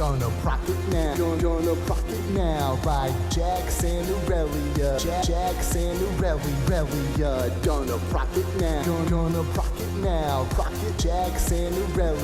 Gonna rock it now. Gonna rock it now. Like Jack Cinderella. Jack Cinderella. Gonna rock it now. Gonna rock it now. Rock it, Jack Cinderella.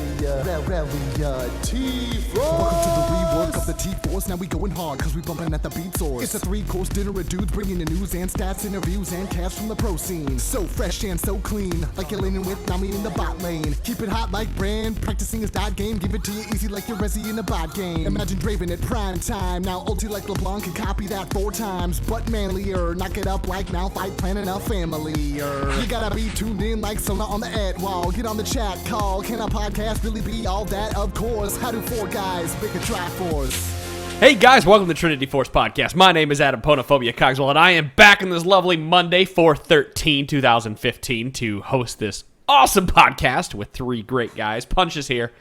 T-Force. Welcome to the rework of the T-Force. Now we going hard cause we bumping at the beat source. It's a 3-course dinner of dudes bringing the news and stats, interviews and casts from the pro scene. So fresh and so clean, like you're leaning with Nami in the bot lane. Keep it hot like Brand, practicing his dot game. Give it to you easy like you're Resi in a bot game. Imagine Draven at prime time. Now ulti like LeBlanc can copy that 4 times, but manlier. Knock it up like now fight planning a family. You gotta be tuned in like Sona on the ad wall. Get on the chat call. Can a podcast really be all that? Of course. How do 4 guys make a Triforce? Hey guys, welcome to the Trinity Force Podcast. My name is Adam Ponophobia Cogswell, and I am back on this lovely Monday, 4/13/2015, to host this awesome podcast with 3 great guys. Punch is here.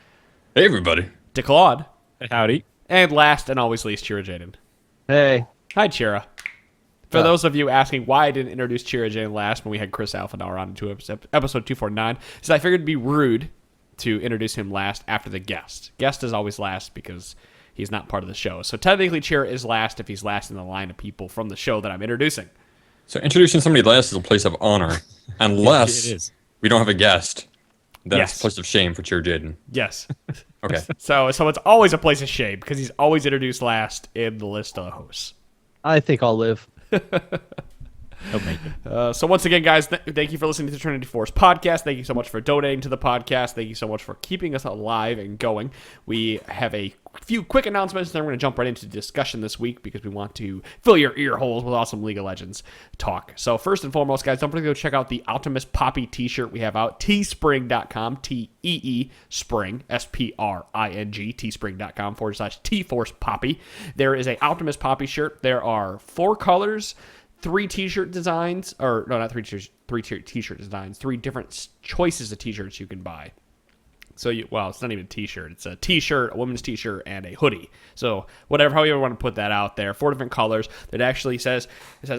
Hey, everybody. DeClaude. Howdy. And last and always least, Chira Jaden. Hey. Hi, Chira. For those of you asking why I didn't introduce Chira Jaden last when we had Chris Alphanauer on to episode 249, is I figured it'd be rude to introduce him last after the guest. Guest is always last because he's not part of the show. So technically, Chira is last if he's last in the line of people from the show that I'm introducing. So introducing somebody last is a place of honor, unless we don't have a guest. Then it's a place of shame for Cheer Jaden. Yes. Okay. So it's always a place of shame because he's always introduced last in the list of hosts. I think I'll live. So once again, guys, thank you for listening to the Trinity Force Podcast. Thank you so much for donating to the podcast. Thank you so much for keeping us alive and going. We have a few quick announcements, and then we're going to jump right into the discussion this week because we want to fill your ear holes with awesome League of Legends talk. So first and foremost, guys, don't forget to go check out the Optimus Poppy t-shirt we have out, teespring.com, T-E-E Spring, S-P-R-I-N-G, teespring.com/T-Force Poppy. There is a Optimus Poppy shirt. There are 4 colors, 3 t-shirt designs, or no, not 3 t-shirt, 3 t-shirt designs, 3 different choices of t-shirts you can buy. So, it's not even a t-shirt. It's a t-shirt, a women's t-shirt, and a hoodie. So, however you want to put that out there. 4 different colors. It actually says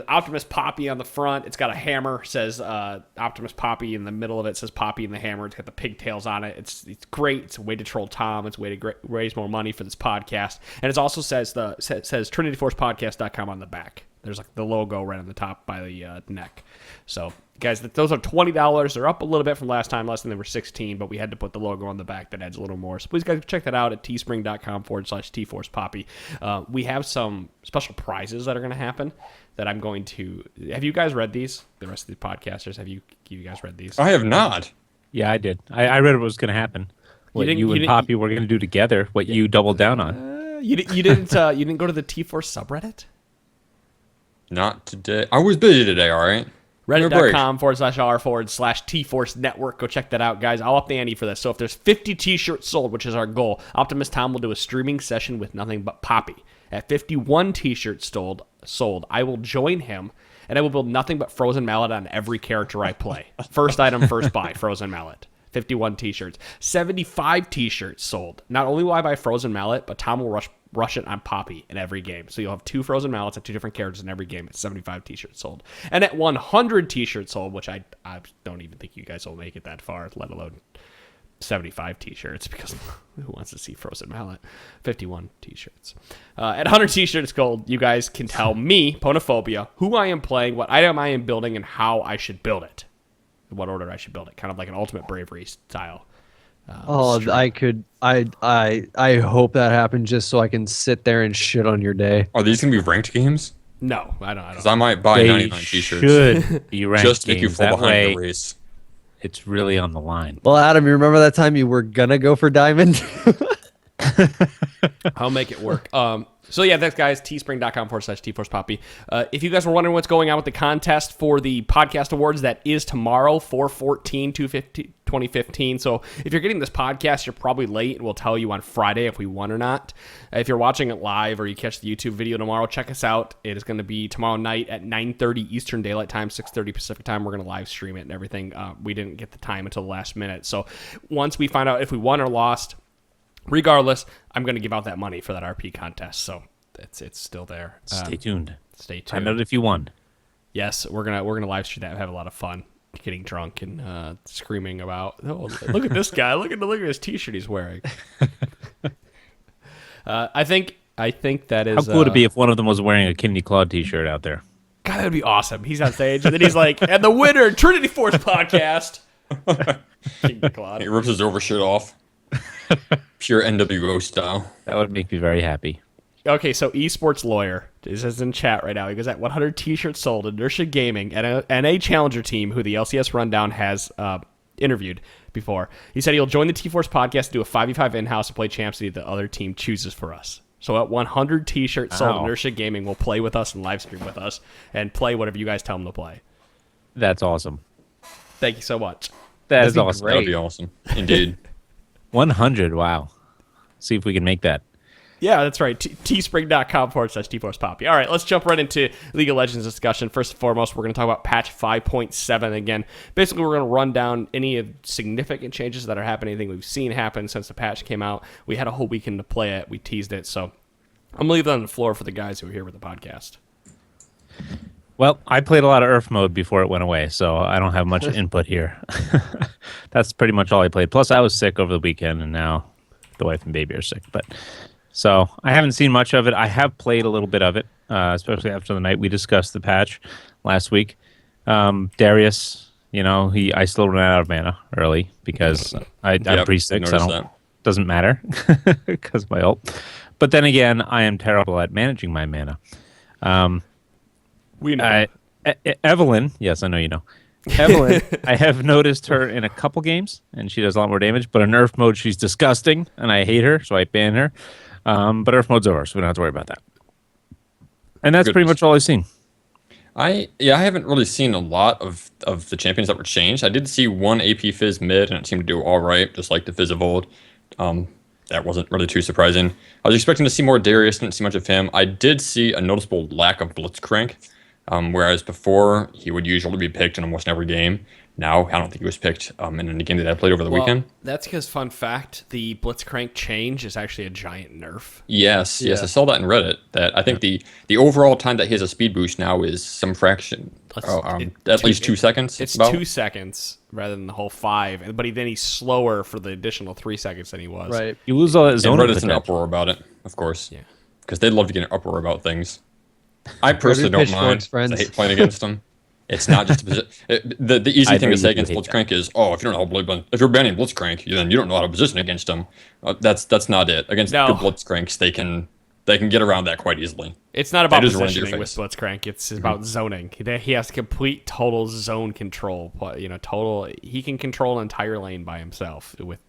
Optimus Poppy on the front. It's got a hammer. It says Optimus Poppy in the middle of it. It says Poppy and the hammer. It's got the pigtails on it. It's great. It's a way to troll Tom. It's a way to raise more money for this podcast. And it also says TrinityForcePodcast.com on the back. There's like the logo right on the top by the neck. So, guys, those are $20. They're up a little bit from last time. Last time they were $16, but we had to put the logo on the back that adds a little more. So please, guys, check that out at teespring.com/T-Force Poppy. We have some special prizes that are going to happen that I'm going to... Have you guys read these? The rest of the podcasters, have you guys read these? I have not. Yeah, I did. I read what was going to happen. What you and Poppy were going to do together. What you doubled down on. You didn't go to the T-Force subreddit? Not today. I was busy today, all right? Reddit.com/r/T-Force Network. Go check that out, guys. I'll up the ante for this. So if there's 50 t-shirts sold, which is our goal, Optimus Tom will do a streaming session with nothing but Poppy. At 51 t-shirts sold, I will join him, and I will build nothing but Frozen Mallet on every character I play. First item, first buy, Frozen Mallet. 51 t-shirts. 75 t-shirts sold. Not only will I buy Frozen Mallet, but Tom will rush it on Poppy in every game. So you'll have 2 Frozen Mallets at 2 different characters in every game. It's 75 t-shirts sold. And at 100 t-shirts sold, which I don't even think you guys will make it that far, let alone 75 t-shirts, because who wants to see Frozen Mallet? 51 t-shirts. At 100 t-shirts sold, you guys can tell me, Ponophobia, who I am playing, what item I am building, and how I should build it. In what order I should build it. Kind of like an Ultimate Bravery style. Stream. I hope that happens just so I can sit there and shit on your day. Are these going to be ranked games? No, I don't. Because I might buy 99 t-shirts. Should be ranked just to make you fall that behind way, the race. It's really on the line. Well, Adam, you remember that time you were gonna go for Diamond? I'll make it work. So yeah, thanks guys, teespring.com/T-Force Poppy. If you guys were wondering what's going on with the contest for the podcast awards, that is tomorrow, 4/14/2015. So if you're getting this podcast, you're probably late, and we'll tell you on Friday if we won or not. If you're watching it live or you catch the YouTube video tomorrow, check us out. It is going to be tomorrow night at 9:30 Eastern Daylight Time, 6:30 Pacific Time. We're going to live stream it and everything. We didn't get the time until the last minute. So once we find out if we won or lost, regardless, I'm going to give out that money for that RP contest, so it's still there. Stay tuned. Stay tuned. Find out if you won. Yes, we're gonna live stream that and have a lot of fun, getting drunk and screaming about, oh, look at this guy, look at his t-shirt he's wearing. I think that is. How cool would it be if one of them was wearing a Kidney Claw T-shirt out there? God, that would be awesome. He's on stage, and then he's like, "And the winner, Trinity Force podcast." King Claude. He rips his overshirt off. Pure NWO style. That would make me very happy. Okay, so esports lawyer is in chat right now. He goes at 100 T-shirts sold, Inertia Gaming, and a challenger team who the LCS Rundown has interviewed before. He said he'll join the T-Force podcast, do a 5v5 in-house, and play champs that the other team chooses for us. So at 100 T-shirts sold, Inertia Gaming will play with us and live stream with us and play whatever you guys tell them to play. That's awesome. Thank you so much. That is awesome. That would be awesome. Indeed. 100. Wow. See if we can make that. Yeah, that's right. teespring.com/TForcePoppy. All right, let's jump right into League of Legends discussion. First and foremost, we're going to talk about patch 5.7 again. Basically, we're going to run down any of significant changes that are happening, anything we've seen happen since the patch came out. We had a whole weekend to play it. We teased it. So I'm going to leave that on the floor for the guys who are here with the podcast. Well, I played a lot of Earth mode before it went away, so I don't have much input here. That's pretty much all I played. Plus, I was sick over the weekend, and now the wife and baby are sick. So I haven't seen much of it. I have played a little bit of it, especially after the night we discussed the patch last week. Darius, I still ran out of mana early because I'm pretty sick, so doesn't matter because of my ult. But then again, I am terrible at managing my mana. We know. Evelyn, yes, I know you know. Evelyn, I have noticed her in a couple games, and she does a lot more damage. But in Earth mode, she's disgusting, and I hate her, so I ban her. But Earth mode's over, so we don't have to worry about that. And that's pretty much all I've seen. I haven't really seen a lot of the champions that were changed. I did see one AP Fizz mid, and it seemed to do all right, just like the Fizz of old. That wasn't really too surprising. I was expecting to see more Darius, didn't see much of him. I did see a noticeable lack of Blitzcrank, whereas before he would usually be picked in almost every game. Now, I don't think he was picked in any game that I played over the weekend. That's because, fun fact, the Blitzcrank change is actually a giant nerf. Yes, I saw that in Reddit. That I think the overall time that he has a speed boost now is some fraction, at least 2 seconds. It's 2 seconds rather than the whole 5, but then he's slower for the additional 3 seconds than he was. Right. You lose all that zone. And Reddit's an uproar about it, of course. Yeah. Because they'd love to get an uproar about things. I personally don't mind. I hate playing against them. It's not just the easy thing to say against Blitzcrank is, if you don't know how if you're banning Blitzcrank, then you don't know how to position against him. That's not it. Against good Blitzcranks, they can get around that quite easily. It's not about positioning with Blitzcrank. It's about zoning. He has complete total zone control. He can control an entire lane by himself with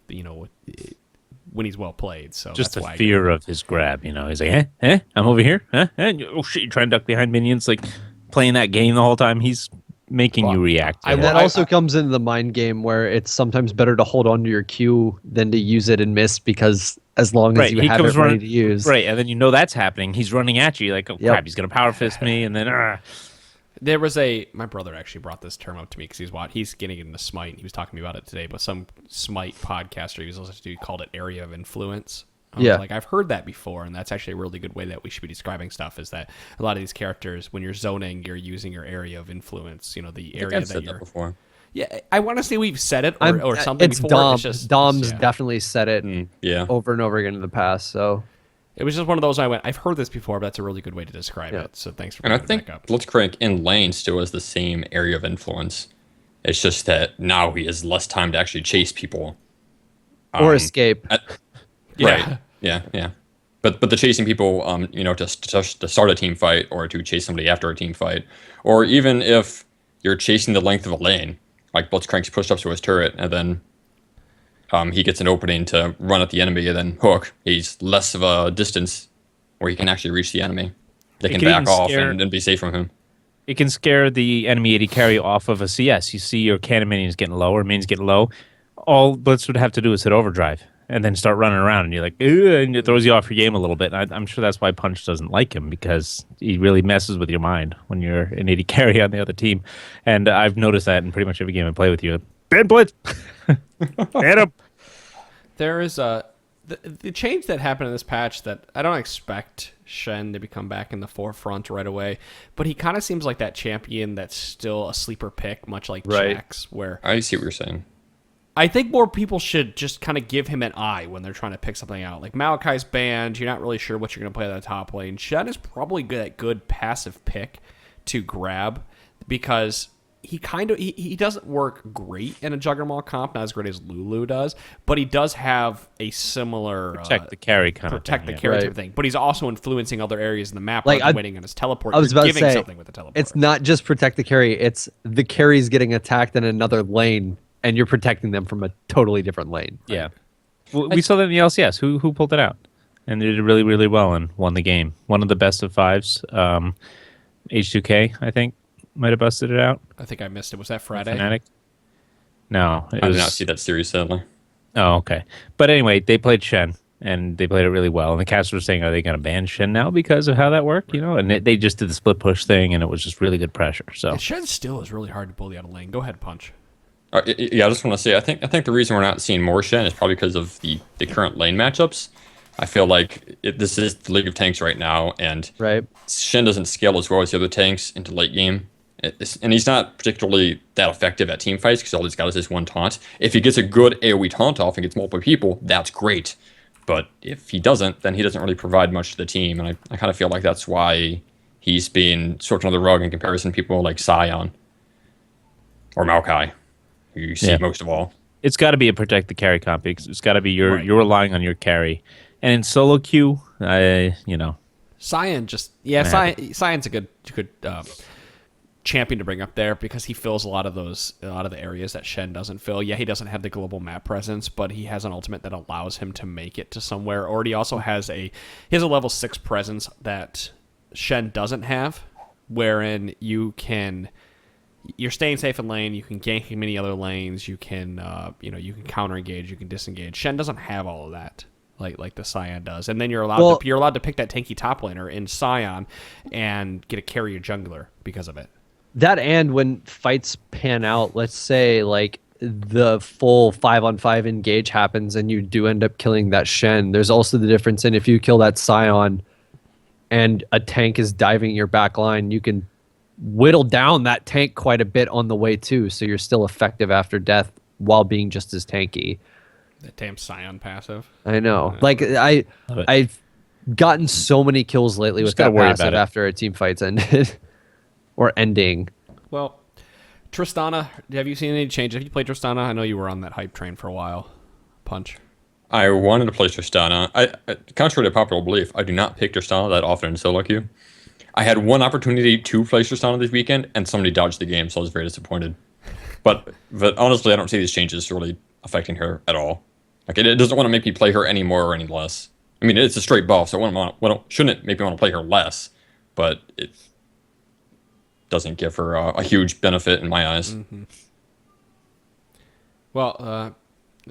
when he's well played. So just that's the fear of his grab. He's like, I'm over here. Oh shit! You try and duck behind minions like. Playing that game the whole time, he's making you react. And that also comes into the mind game where it's sometimes better to hold on to your Q than to use it and miss because as long as you have it ready to use. Right, and then that's happening. He's running at you like, crap, he's going to power fist me, and then... There was my brother actually brought this term up to me because he's getting into Smite. He was talking to me about it today, but some Smite podcaster he was listening to called it area of influence. I've heard that before, and that's actually a really good way that we should be describing stuff. Is that a lot of these characters, when you're zoning, you're using your area of influence. The area that you're. That before. Yeah, I want to say we've said it or something it's before. Dom. Dom's definitely said it. Over and over again in the past. So it was just one of those. I've heard this before, but that's a really good way to describe it. So thanks for bringing it back up. Blitzcrank in lane still has the same area of influence. It's just that now he has less time to actually chase people or escape. Right. Yeah. But the chasing people, to start a team fight or to chase somebody after a team fight, or even if you're chasing the length of a lane, like Blitzcrank's pushed up to his turret, and then he gets an opening to run at the enemy and then hook. He's less of a distance where he can actually reach the enemy. They can back off and be safe from him. It can scare the enemy AD carry off of a CS. You see your cannon minions getting low or minions getting low. All Blitz would have to do is hit overdrive. And then start running around, and you're like, and it throws you off your game a little bit. I'm sure that's why Punch doesn't like him, because he really messes with your mind when you're an AD carry on the other team. And I've noticed that in pretty much every game I play with you. Ban Blitz! Ban him! There is the change that happened in this patch that I don't expect Shen to become back in the forefront right away, but he kind of seems like that champion that's still a sleeper pick, much like Jax, where... I see what you're saying. I think more people should just kind of give him an eye when they're trying to pick something out. Like Malachi's banned. You're not really sure what you're going to play on the top lane. Shen is probably good passive pick to grab because he doesn't work great in a Juggernaut comp, not as great as Lulu does, but he does have a similar protect the carry kind of thing, type of thing. But he's also influencing other areas in the map, Like, like waiting on his teleport. I was You're about to giving say, something with the teleport. it's not just protect the carry, it's the carry's getting attacked in another lane, and you're protecting them from a totally different lane. Yeah. Well, we saw that in the LCS. Who pulled it out? And they did really, really well and won the game. One of the best of fives. H2K, I think, might have busted it out. I think I missed it. Was that Friday? Fnatic? No. I did not see that series, sadly. Oh, okay. But anyway, they played Shen, and they played it really well. And the cast were saying, are they going to ban Shen now because of how that worked? You know, and they just did the split push thing, and it was just really good pressure. So And Shen still is really hard to bully out of lane. Go ahead, Punch. Yeah, I just want to say, I think the reason we're not seeing more Shen is probably because of the current lane matchups. I feel like this is the League of Tanks right now, and Right. Shen doesn't scale as well as the other tanks into late game. And he's not particularly that effective at team fights because all he's got is this one taunt. If he gets a good AoE taunt off and gets multiple people, that's great. But if he doesn't, then he doesn't really provide much to the team. And I kind of feel like that's why he's being swept under the rug in comparison to people like Sion or Maokai, who you see most of all. it's got to be a protect the carry comp. It's got to be you're relying on your carry. And in solo queue, Sion Sion's a good champion to bring up there because he fills a lot of the areas that Shen doesn't fill. Yeah, he doesn't have the global map presence, but he has an ultimate that allows him to make it to somewhere. Or he also has a level 6 presence that Shen doesn't have, wherein you're staying safe in lane, you can gank in many other lanes, you can you can counter engage, you can disengage. Shen doesn't have all of that. Like the Sion does, and then you're allowed to pick that tanky top laner in Sion and get a carry jungler because of it. That, and when fights pan out, let's say like the full 5-on-5 engage happens and you do end up killing that Shen, there's also the difference in if you kill that Sion and a tank is diving your back line, you can whittle down that tank quite a bit on the way too, so you're still effective after death while being just as tanky. The damn Sion passive. I know. Like I've gotten so many kills lately with that passive after a team fight's ended or ending. Well, Tristana, have you seen any change? Have you played Tristana? I know you were on that hype train for a while. Punch. I wanted to play Tristana. Contrary to popular belief, I do not pick Tristana that often in solo queue. I had one opportunity to play Tristana this weekend, and somebody dodged the game, so I was very disappointed. But honestly, I don't see these changes really affecting her at all. Like it doesn't want to make me play her any more or any less. I mean, it's a straight buff, so shouldn't make me want to play her less, but it doesn't give her a huge benefit in my eyes. Mm-hmm. Well,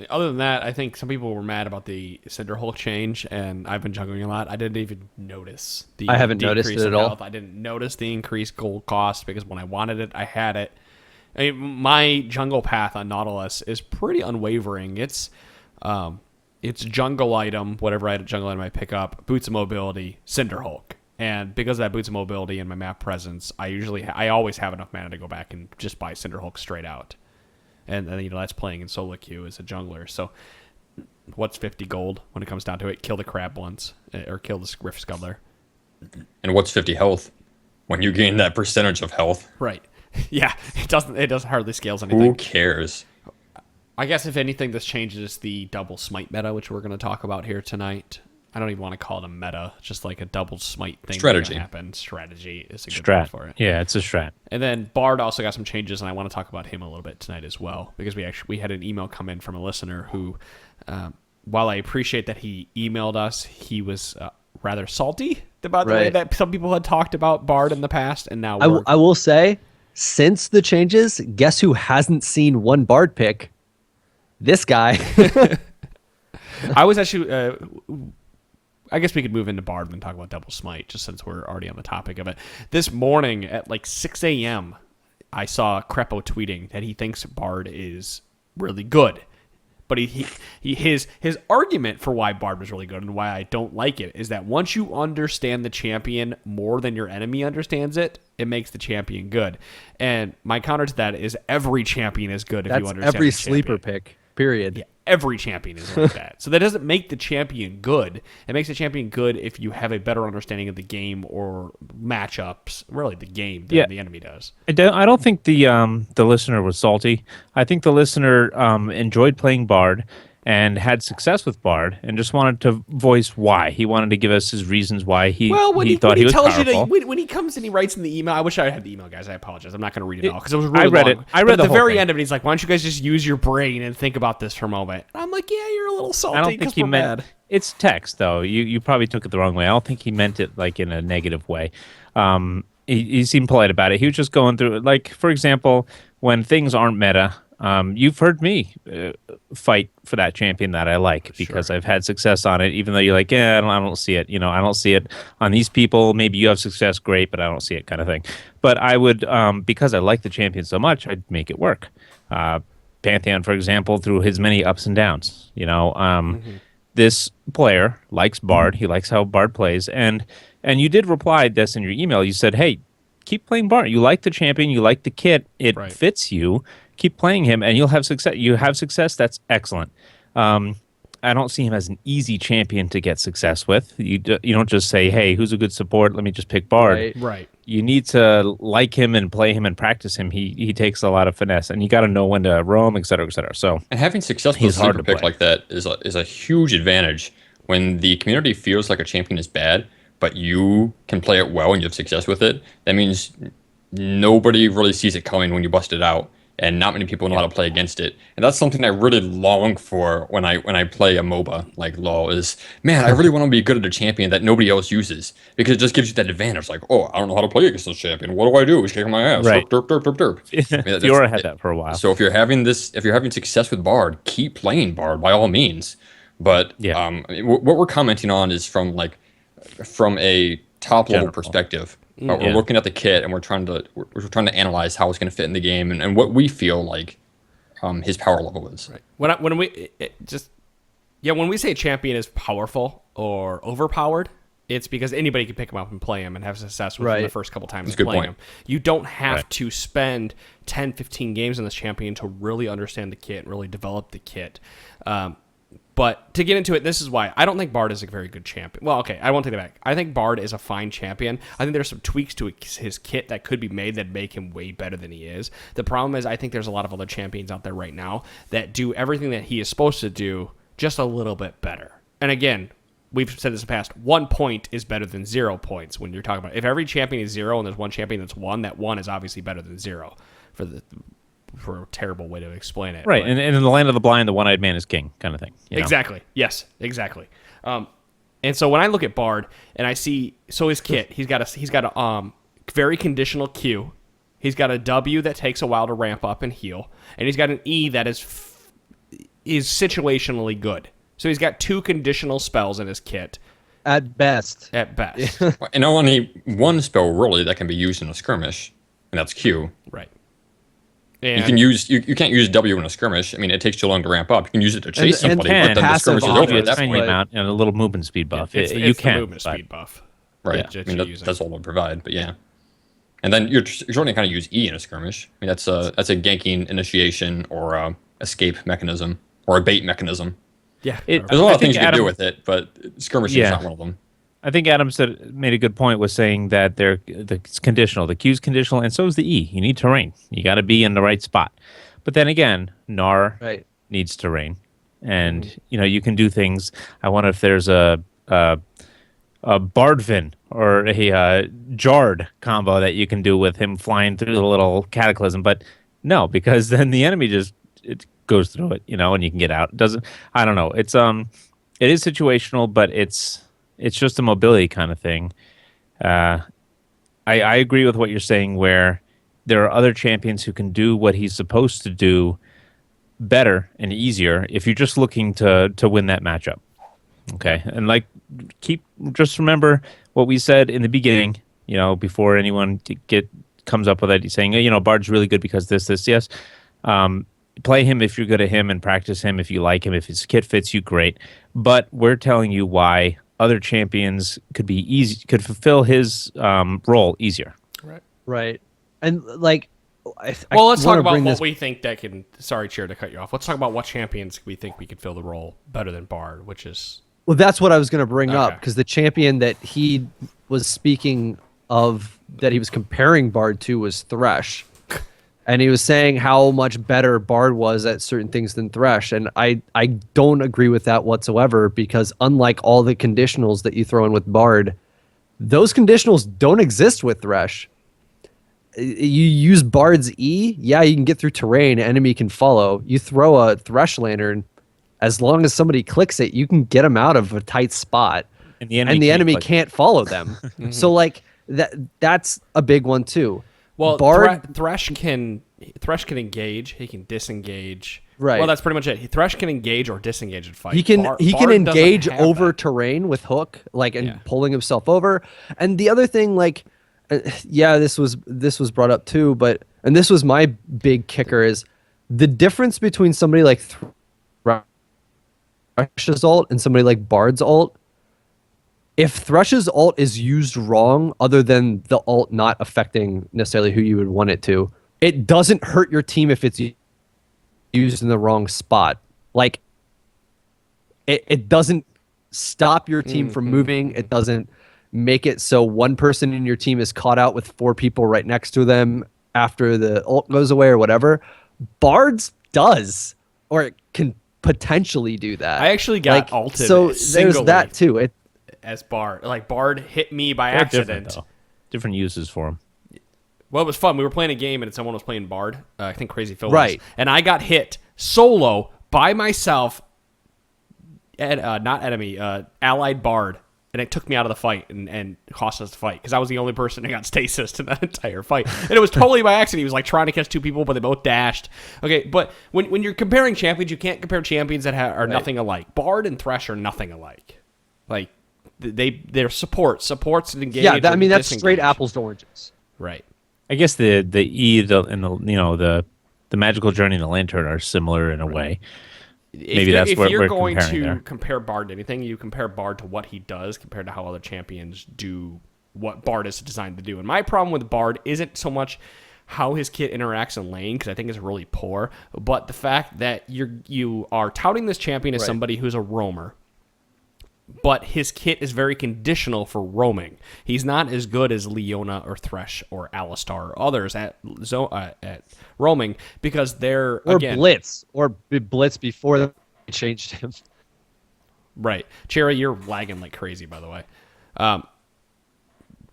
other than that, I think some people were mad about the Cinderhulk change, and I've been juggling a lot. I didn't even notice the I haven't noticed it at all. I didn't notice the increased gold cost because when I wanted it, I had it. I mean, my jungle path on Nautilus is pretty unwavering. It's jungle item, whatever jungle item I pick up, boots of mobility, Cinderhulk. And because of that boots of mobility and my map presence, I always have enough mana to go back and just buy Cinderhulk straight out. And then, that's playing in solo queue as a jungler. So what's 50 gold when it comes down to it? Kill the crab once, or kill the Rift Scuttler. And what's 50 health when you gain that percentage of health? Right. Yeah, it doesn't hardly scales anything. Who cares? I guess if anything, this changes the double smite meta, which we're going to talk about here tonight. I don't even want to call it a meta, just like a double smite thing. Strategy. Strategy is a good strat word for it. Yeah, it's a strat. And then Bard also got some changes, and I want to talk about him a little bit tonight as well, because we had an email come in from a listener who, while I appreciate that he emailed us, he was rather salty about the way that some people had talked about Bard in the past, and now I will say, since the changes, guess who hasn't seen one Bard pick? This guy. I was actually... I guess we could move into Bard and talk about Double Smite, just since we're already on the topic of it. This morning at like 6 a.m., I saw Crepo tweeting that he thinks Bard is really good. But his argument for why Bard was really good and why I don't like it is that once you understand the champion more than your enemy understands it, it makes the champion good. And my counter to that is every champion is good if you understand every the sleeper champion. pick. Period. Yeah, every champion is like that. So that doesn't make the champion good. It makes the champion good if you have a better understanding of the game or matchups, really the game, than the enemy does. I don't think the listener was salty. I think the listener enjoyed playing Bard and had success with Bard and just wanted to voice why. He wanted to give us his reasons why he thought he was powerful. When he comes and he writes in the email, I wish I had the email, guys. I apologize. I'm not going to read it all because it was really I read long. it. I read but the at the whole very thing. end of it, he's like, "Why don't you guys just use your brain and think about this for a moment?" And I'm like, "Yeah, you're a little salty." I don't think he meant mad. it's text though. You probably took it the wrong way. I don't think he meant it like in a negative way. He seemed polite about it. He was just going through it. Like, for example, when things aren't meta, you've heard me fight for that champion that I like because I've had success on it, even though you're like, I don't see it. I don't see it on these people. Maybe you have success, great, but I don't see it, kind of thing. But I would, because I like the champion so much, I'd make it work. Pantheon, for example, through his many ups and downs. This player likes Bard. He likes how Bard plays, and you did reply this in your email. You said, "Hey, keep playing Bard. You like the champion. You like the kit. It fits you. Keep playing him, and you'll have success. You have success. That's excellent." I don't see him as an easy champion to get success with. You don't just say, "Hey, who's a good support? Let me just pick Bard." Right. You need to like him and play him and practice him. He takes a lot of finesse, and you got to know when to roam, et cetera, et cetera. So, and having success with a sleeper pick like that is a huge advantage when the community feels like a champion is bad, but you can play it well and you have success with it. That means nobody really sees it coming when you bust it out, and not many people know how to play against it. And that's something I really long for when I play a MOBA like LoL is, man, I really want to be good at a champion that nobody else uses, because it just gives you that advantage. Like, oh, I don't know how to play against this champion. What do? He's kicking my ass. Right. Derp, derp, derp, derp, derp. I mean, Fiora had that for a while. So if you're having success with Bard, keep playing Bard by all means. But what we're commenting on is from a top level perspective. We're looking at the kit and we're trying to analyze how it's going to fit in the game and what we feel like his power level is. Right. When we say a champion is powerful or overpowered, it's because anybody can pick him up and play him and have success with him the first couple times playing him. You don't have to spend 10, 15 games on this champion to really understand the kit and really develop the kit. But to get into it, this is why I don't think Bard is a very good champion. Well, okay, I won't take that back. I think Bard is a fine champion. I think there's some tweaks to his kit that could be made that make him way better than he is. The problem is I think there's a lot of other champions out there right now that do everything that he is supposed to do just a little bit better. And again, we've said this in the past, 1 point is better than 0 points when you're talking about. If every champion is 0 and there's one champion that's 1, that 1 is obviously better than 0 for a terrible way to explain it. Right, and in the land of the blind, the one-eyed man is king, kind of thing. Exactly. Yes, exactly. And so when I look at Bard and I see, so his kit, he's got a very conditional Q, he's got a W that takes a while to ramp up and heal, and he's got an E that is situationally good. So he's got 2 conditional spells in his kit. At best. And only one spell really that can be used in a skirmish, and that's Q. Right. And you can't use W in a skirmish. I mean, it takes too long to ramp up. You can use it to chase somebody, but then the skirmish is over at that point. Amount and a little movement speed buff. You can the movement speed buff. Right. I mean, that's all they'll provide. But yeah. And then you're starting to kind of use E in a skirmish. I mean, that's a ganking initiation or a escape mechanism or a bait mechanism. Yeah. There's a lot of things you can do with it, but skirmishing is not one of them. I think Adam made a good point was saying that it's conditional. The Q's conditional, and so is the E. You need terrain. You got to be in the right spot. But then again, Gnar needs terrain, and you can do things. I wonder if there's a Bardvin or a Jard combo that you can do with him flying through the little cataclysm. But no, because then the enemy it goes through it, and you can get out. It doesn't. I don't know. It is situational, but it's just a mobility kind of thing. I agree with what you're saying, where there are other champions who can do what he's supposed to do better and easier if you're just looking to win that matchup. Okay, and just remember what we said in the beginning. Before anyone comes up with it, saying Bard's really good because this. Yes, play him if you're good at him and practice him if you like him. If his kit fits you, great. But we're telling you why other champions could fulfill his role easier. Right. And Well, let's talk wanna about bring what this- we think that can. Sorry, Chair, to cut you off. Let's talk about what champions we think we could fill the role better than Bard, which is Well, that's what I was going to bring up, Okay. because the champion that he was speaking of, that he was comparing Bard to, was Thresh. And he was saying how much better Bard was at certain things than Thresh. And I don't agree with that whatsoever, because unlike all the conditionals that you throw in with Bard, those conditionals don't exist with Thresh. You use Bard's E, yeah, you can get through terrain, enemy can follow. You throw a Thresh Lantern, as long as somebody clicks it, you can get them out of a tight spot. And the enemy can't click. Can't follow them. So like that's a big one too. well. Bard, Thresh can engage. He can disengage. Right. Well, that's pretty much it. Thresh can engage or disengage and fight. he can Bard doesn't engage have over that. terrain with hook, like, and Yeah. pulling himself over. And the other thing, like, yeah, this was brought up too, but and this was my big kicker, is the difference between somebody like Thresh's ult and somebody like Bard's ult. If Thresh's ult is used wrong, other than the ult not affecting necessarily who you would want it to, it doesn't hurt your team if it's used in the wrong spot. Like, it doesn't stop your team from moving. It doesn't make it so one person in your team is caught out with 4 people right next to them after the ult goes away or whatever. Bard's does, or it can potentially do that. I actually got ulted. So there's singly that too. as Bard. Like Bard hit me by They're accident. different uses for him. Well, it was fun. We were playing a game and someone was playing Bard. I think Crazy Phil was. Right. And I got hit solo by myself, not enemy, allied Bard. And it took me out of the fight and cost us the fight because I was the only person who got stasis in that entire fight. And it was totally by accident. He was like trying to catch 2 people, but they both dashed. Okay, but when you're comparing champions, you can't compare champions that are nothing alike. Bard and Thresh are nothing alike. Like, they're supports and engage. Yeah, I mean, or that's straight disengage. apples to oranges. Right. I guess the E and the magical journey and the lantern are similar in a way. Maybe that's what you're we're going comparing to there. compare Bard to anything, you compare Bard to what he does compared to how other champions do what Bard is designed to do. And my problem with Bard isn't so much how his kit interacts in lane, because I think it's really poor, but the fact that you are touting this champion as somebody who's a roamer, but his kit is very conditional for roaming. He's not as good as Leona or Thresh or Alistar or others at roaming, because they're, Or again, Blitz. Or Blitz before they changed him. right. Chira, you're lagging like crazy, by the way.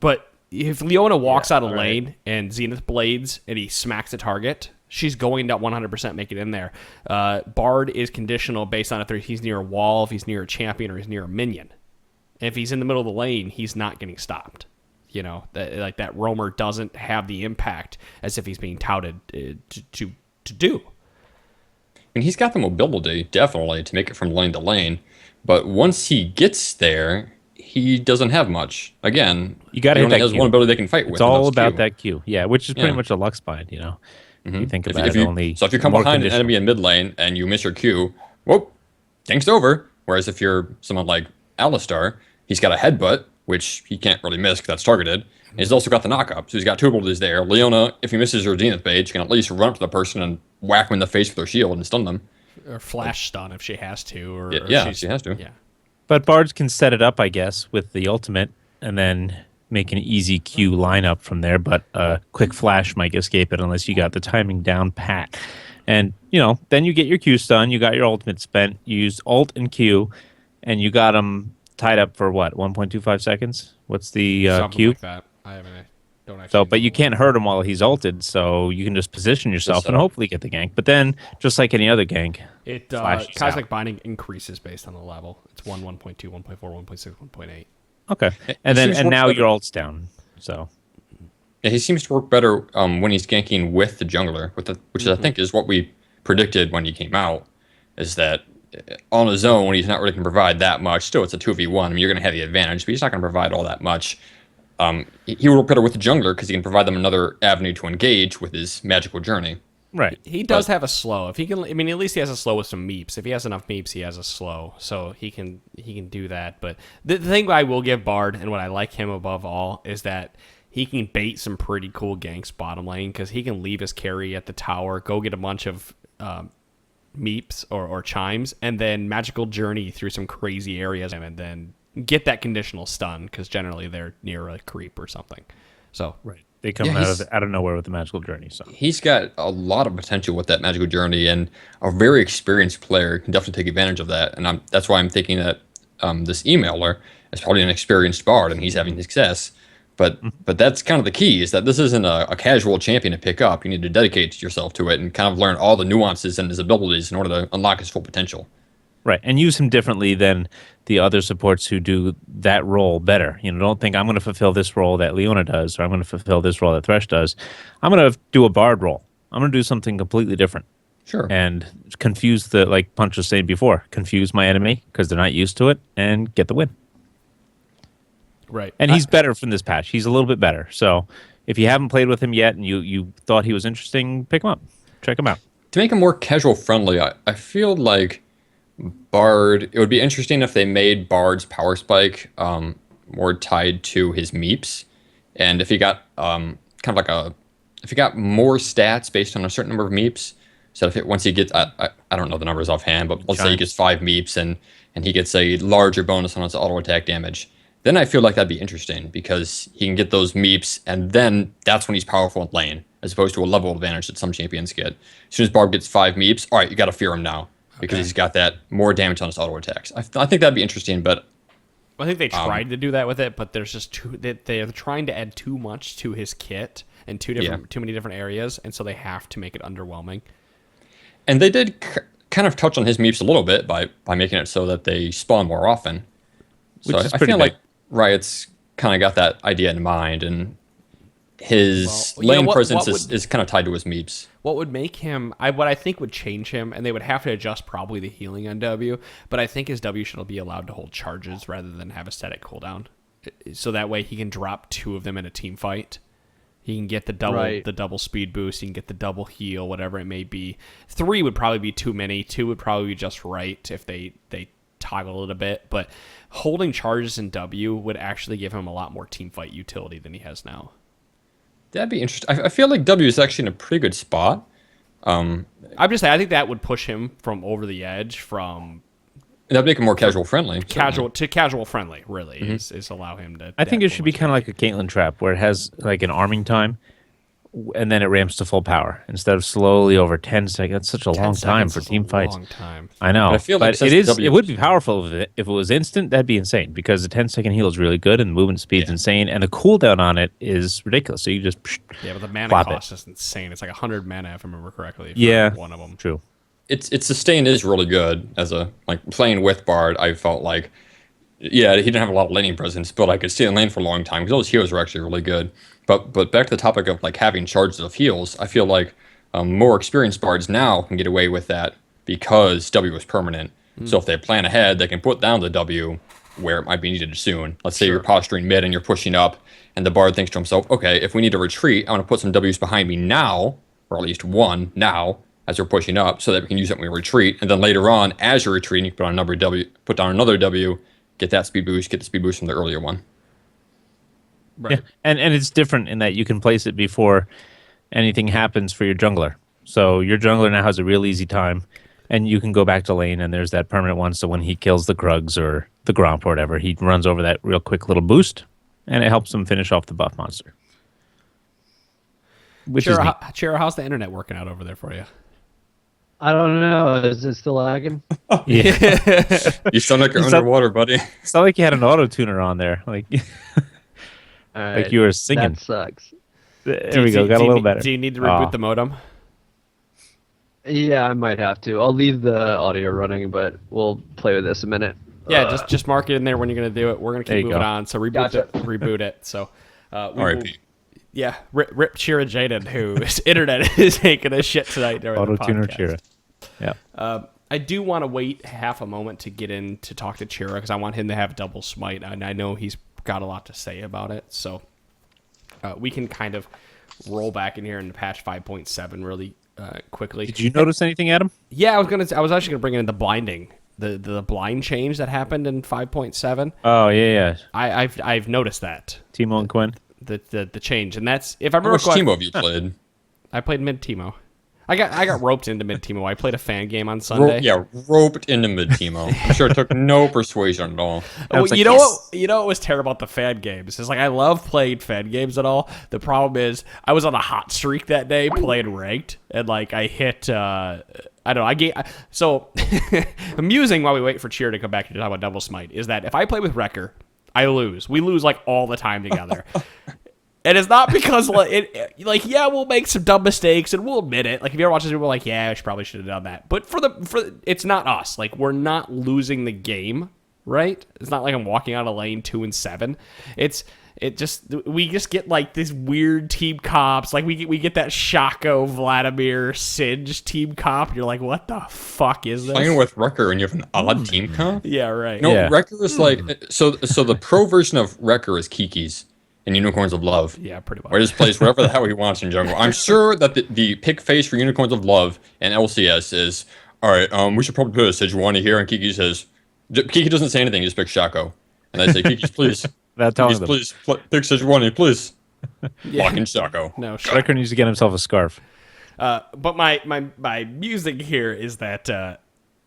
But if Leona walks out of lane and Zenith blades and he smacks a target, she's going to 100% make it in there. Bard is conditional based on if he's near a wall, if he's near a champion, or he's near a minion. And if he's in the middle of the lane, he's not getting stopped. You know, that roamer doesn't have the impact as if he's being touted to do. And he's got the mobility, definitely, to make it from lane to lane. But once he gets there, he doesn't have much. Again, You got to he hit only that has Q. one ability they can fight with. It's and all that's about Q. that Q. Yeah, which is pretty Yeah. much a Lux bind, you know. If you think about If it, you, only so if you come more behind an conditional. enemy in mid lane and you miss your Q, whoop, game's over. Whereas if you're someone like Alistar, he's got a headbutt, which he can't really miss because that's targeted. And he's also got the knock-up, so he's got 2 abilities there. Leona, if he misses her Zenith Blade, she can at least run up to the person and whack them in the face with her shield and stun them. Or flash stun if she has to. Or Yeah, she has to. Yeah. But Bards can set it up, I guess, with the ultimate, and then make an easy Q lineup from there. But a quick flash might escape it unless you got the timing down pat. And, then you get your Q stun, you got your ultimate spent, you used ult and Q, and you got them tied up for what, 1.25 seconds? What's the Something Q? like that. I don't actually So, but you know. can't hurt him while he's ulted, so you can just position yourself set and up. hopefully get the gank. But then, just like any other gank, It flashes Cosmic out. Binding increases based on the level. It's 1, 1.2, 1.4, 1.6, 1.8. Okay, It and then seems and works now better. your ult's down. So Yeah, he seems to work better when he's ganking with the jungler, which I think is what we predicted when he came out, is that on his own, when he's not really going to provide that much, still it's a 2v1, I mean, you're going to have the advantage, but he's not going to provide all that much. He will work better with the jungler because he can provide them another avenue to engage with his magical journey. right, He does have a slow. If he can, at least he has a slow with some meeps. If he has enough meeps, he has a slow, so he can do that. But the thing I will give Bard, and what I like him above all, is that he can bait some pretty cool ganks bottom lane because he can leave his carry at the tower, go get a bunch of meeps or chimes, and then magical journey through some crazy areas and then get that conditional stun because generally they're near a creep or something. So They come out of nowhere with the magical journey. So He's got a lot of potential with that magical journey, and a very experienced player can definitely take advantage of that. And that's why I'm thinking that this emailer is probably an experienced bard, and he's having success. But that's kind of the key, is that this isn't a casual champion to pick up. You need to dedicate yourself to it and kind of learn all the nuances and his abilities in order to unlock his full potential. right, and use him differently than the other supports who do that role better. Don't think I'm going to fulfill this role that Leona does, or I'm going to fulfill this role that Thresh does. I'm going to do a bard role. I'm going to do something completely different. Sure. And confuse like Punch was saying before, confuse my enemy because they're not used to it, and get the win. right. And he's better from this patch. He's a little bit better. So if you haven't played with him yet and you thought he was interesting, pick him up. Check him out. To make him more casual friendly, I feel like Bard, it would be interesting if they made Bard's power spike more tied to his meeps, and if he got if he got more stats based on a certain number of meeps. So once he gets, I don't know the numbers offhand, but let's say he gets 5 meeps and he gets a larger bonus on his auto attack damage, then I feel like that'd be interesting because he can get those meeps, and then that's when he's powerful in lane, as opposed to a level advantage that some champions get. As soon as Bard gets 5 meeps, all right, you got to fear him now because he's got that more damage on his auto attacks. I think that'd be interesting, but I think they tried to do that with it, but there's just they're trying to add too much to his kit and too many different areas, and so they have to make it underwhelming. And they did kind of touch on his meeps a little bit by making it so that they spawn more often. So Which is I pretty feel big. like Riot's kind of got that idea in mind, and his Well, you know lane what presence would- is kind of tied to his meeps. What would make him, what I think would change him, and they would have to adjust probably the healing on W, but I think his W should be allowed to hold charges rather than have a static cooldown. So that way he can drop 2 of them in a team fight. He can get the double speed boost, he can get the double heal, whatever it may be. 3 would probably be too many, 2 would probably be just right if they toggle it a bit, but holding charges in W would actually give him a lot more team fight utility than he has now. That'd be interesting. I feel like W is actually in a pretty good spot. I'm just saying, I think that would push him from over the edge from That'd make him more casual friendly. casual friendly, really, is allow him to. I think it should be kind of like a Caitlyn trap where it has like an arming time and then it ramps to full power instead of slowly over 10 seconds. That's such a long time for team fights. Long time. I know. But I feel like but since it would be powerful if it was instant. That'd be insane because the 10-second heal is really good and the movement speed's insane and the cooldown on it is ridiculous. So you just Yeah, but the mana flop cost is insane. It's like 100 mana if I remember correctly. For yeah, one of them. True. Its sustain is really good as a playing with Bard. I felt like, yeah, he didn't have a lot of laning presence, but I could stay in lane for a long time because those heals were actually really good. But back to the topic of having charges of heals, I feel like more experienced bards now can get away with that because W is permanent. So if they plan ahead, they can put down the W where it might be needed soon. Let's say you're posturing mid and you're pushing up, and the bard thinks to himself, okay, if we need to retreat, I want to put some Ws behind me now, or at least one now, as we're pushing up, so that we can use it when we retreat. And then later on, as you're retreating, you put down another W, get that speed boost, get the speed boost from the earlier one. Right. Yeah, and it's different in that you can place it before anything happens for your jungler. So your jungler now has a real easy time, and you can go back to lane, and there's that permanent one. So when he kills the Krugs or the Gromp or whatever, he runs over that real quick little boost, and it helps him finish off the buff monster. Which is neat. Chira, how's the internet working out over there for you? I don't know. Is it still lagging? Yeah. You sound like you're It's not- underwater, buddy. It's not like you had an auto tuner on there, like All right, you were singing. That sucks. There we go, got a little better. Do you need to reboot the modem? Yeah, I might have to. I'll leave the audio running, but we'll play with this a minute. Yeah, just mark it in there when you're going to do it. We're going to There keep you moving go. on. So Gotcha. reboot it. So, R.I.P. Yeah, rip Chira Jaden, whose internet is taking a shit tonight during Auto the tuner podcast. Chira. Yeah. I do want to wait half a moment to get in to talk to Chira because I want him to have double smite, and I know he's got a lot to say about it. So we can kind of roll back in here into patch 5.7 really quickly. Did you notice anything, Adam? Yeah, I was actually gonna bring in the blinding, the blind change that happened in 5.7. Oh yeah. I've noticed that. Timo and Quinn. the change, and that's if I How remember much correctly, Teemo have you played? I played mid Teemo. I got roped into mid Teemo. I played a fan game on Sunday. Roped into mid Teemo. I'm sure it took no persuasion at all. Well, you know what was terrible about the fan games is like I love playing fan games and all. The problem is I was on a hot streak that day playing ranked, and like I hit I don't know. So amusing while we wait for Chira to come back to talk about Double Smite is that if I play with Wrecker, I lose. We lose like all the time together. And it's not because we'll make some dumb mistakes and we'll admit it. Like if you ever watch this, we're like, yeah, I probably should have done that. But for it's not us. Like we're not losing the game, right? It's not like I'm walking out of lane 2 and 7. We just get like this weird team comps. Like we get that Shaco, Vladimir, Singe team comp. And you're like, what the fuck is this? Playing with Wrecker and you have an odd team comp? Yeah, right. Yeah. Wrecker is like so the pro version of Wrecker is Kiki's and Unicorns of Love. Yeah, pretty much. Where he just plays whatever the hell he wants in jungle. I'm sure that the pick face for Unicorns of Love and LCS is, all right, we should probably put a Sejuani here, and Kiki says, Kiki doesn't say anything, he just picks Shaco. And I say, Kiki's please. Without telling Kiki's them. please, pick Sejuani, please. Yeah. Locking Shaco. No, sure. Wrecker needs to get himself a scarf. But my musing here is that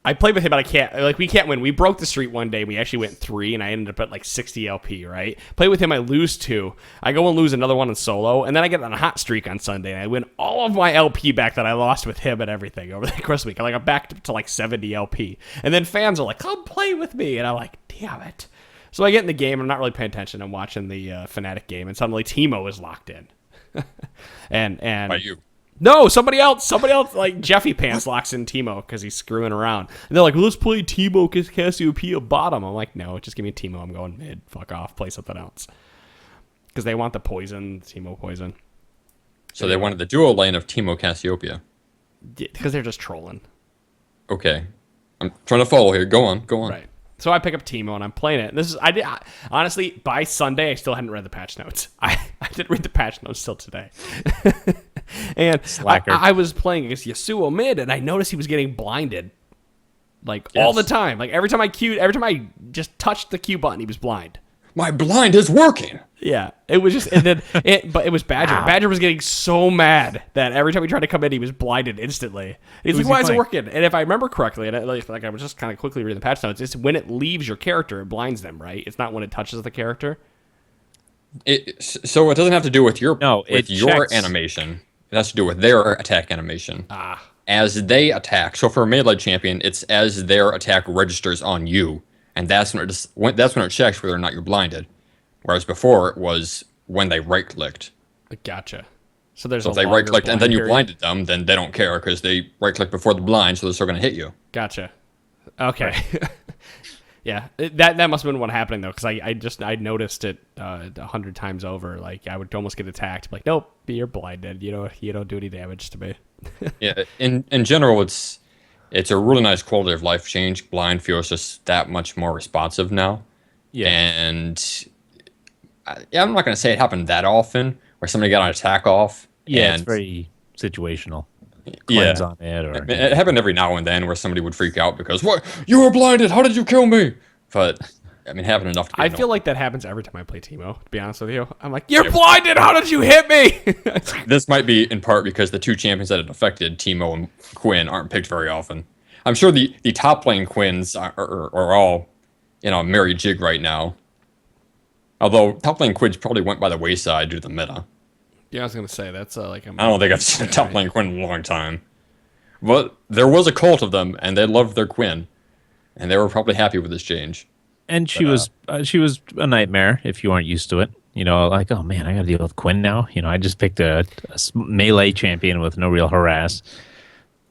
I played with him, but we can't win. We broke the streak one day. We actually went 3, and I ended up at like 60 LP, right? Play with him, I lose 2. I go and lose another one in solo, and then I get on a hot streak on Sunday, and I win all of my LP back that I lost with him and everything over the course of the week. I'm back to like 70 LP. And then fans are like, come play with me. And I'm like, damn it. So I get in the game, I'm not really paying attention. I'm watching the Fnatic game, and suddenly Teemo is locked in. and By you. No, somebody else, like Jeffy Pants locks in Teemo because he's screwing around. And they're like, well, let's play Teemo because Cassiopeia bottom. I'm like, no, just give me Teemo. I'm going mid. Fuck off. Play something else. Because they want the poison, Teemo poison. So they wanted the duo lane of Teemo Cassiopeia. Because they're just trolling. Okay. I'm trying to follow here. Go on. Right. So I pick up Teemo and I'm playing it. And honestly, by Sunday, I still hadn't read the patch notes. I didn't read the patch notes till today. And I was playing against Yasuo mid, and I noticed he was getting blinded, all the time. Like every time I just touched the Q button, he was blind. My blind is working. Yeah, it was just, but it was Badger. Badger was getting so mad that every time he tried to come in, he was blinded instantly. He's like, "Why is it working?" And if I remember correctly, and I was just kind of quickly reading the patch notes, it's when it leaves your character, it blinds them, right? It's not when it touches the character. So it doesn't have to do with your checks. animation. It has to do with their attack animation. As they attack. So for a melee champion, it's as their attack registers on you, and that's when it checks whether or not you're blinded. Whereas before it was when they right clicked. Gotcha. So if they right clicked and then you blinded them, then they don't care because they right clicked before the blind, so they're still going to hit you. Gotcha. Okay. Right. Yeah, that must have been what happening though, because I noticed it 100 times over. Like I would almost get attacked. Like, nope, you're blinded. You don't do any damage to me. Yeah, in general, it's a really nice quality of life change. Blind feels just that much more responsive now. Yeah, and I'm not going to say it happened that often where somebody got an attack off. Yeah, and it's very situational. Cleanse on it, or it happened every now and then where somebody would freak out because, what, you were blinded, how did you kill me? But I mean, happened enough to be I feel like that happens every time I play Teemo, to be honest with you. I'm like, you're blinded, how did you hit me? This might be in part because the two champions that it affected, Teemo and Quinn, aren't picked very often. I'm sure the top lane Quins are all in a merry jig right now. Although top lane Quins probably went by the wayside due to the meta. Yeah, I was gonna say that's I don't think I've seen a top lane Quinn in a long time. But there was a cult of them, and they loved their Quinn, and they were probably happy with this change. And she was a nightmare if you aren't used to it. Like, oh man, I got to deal with Quinn now. I just picked a melee champion with no real harass.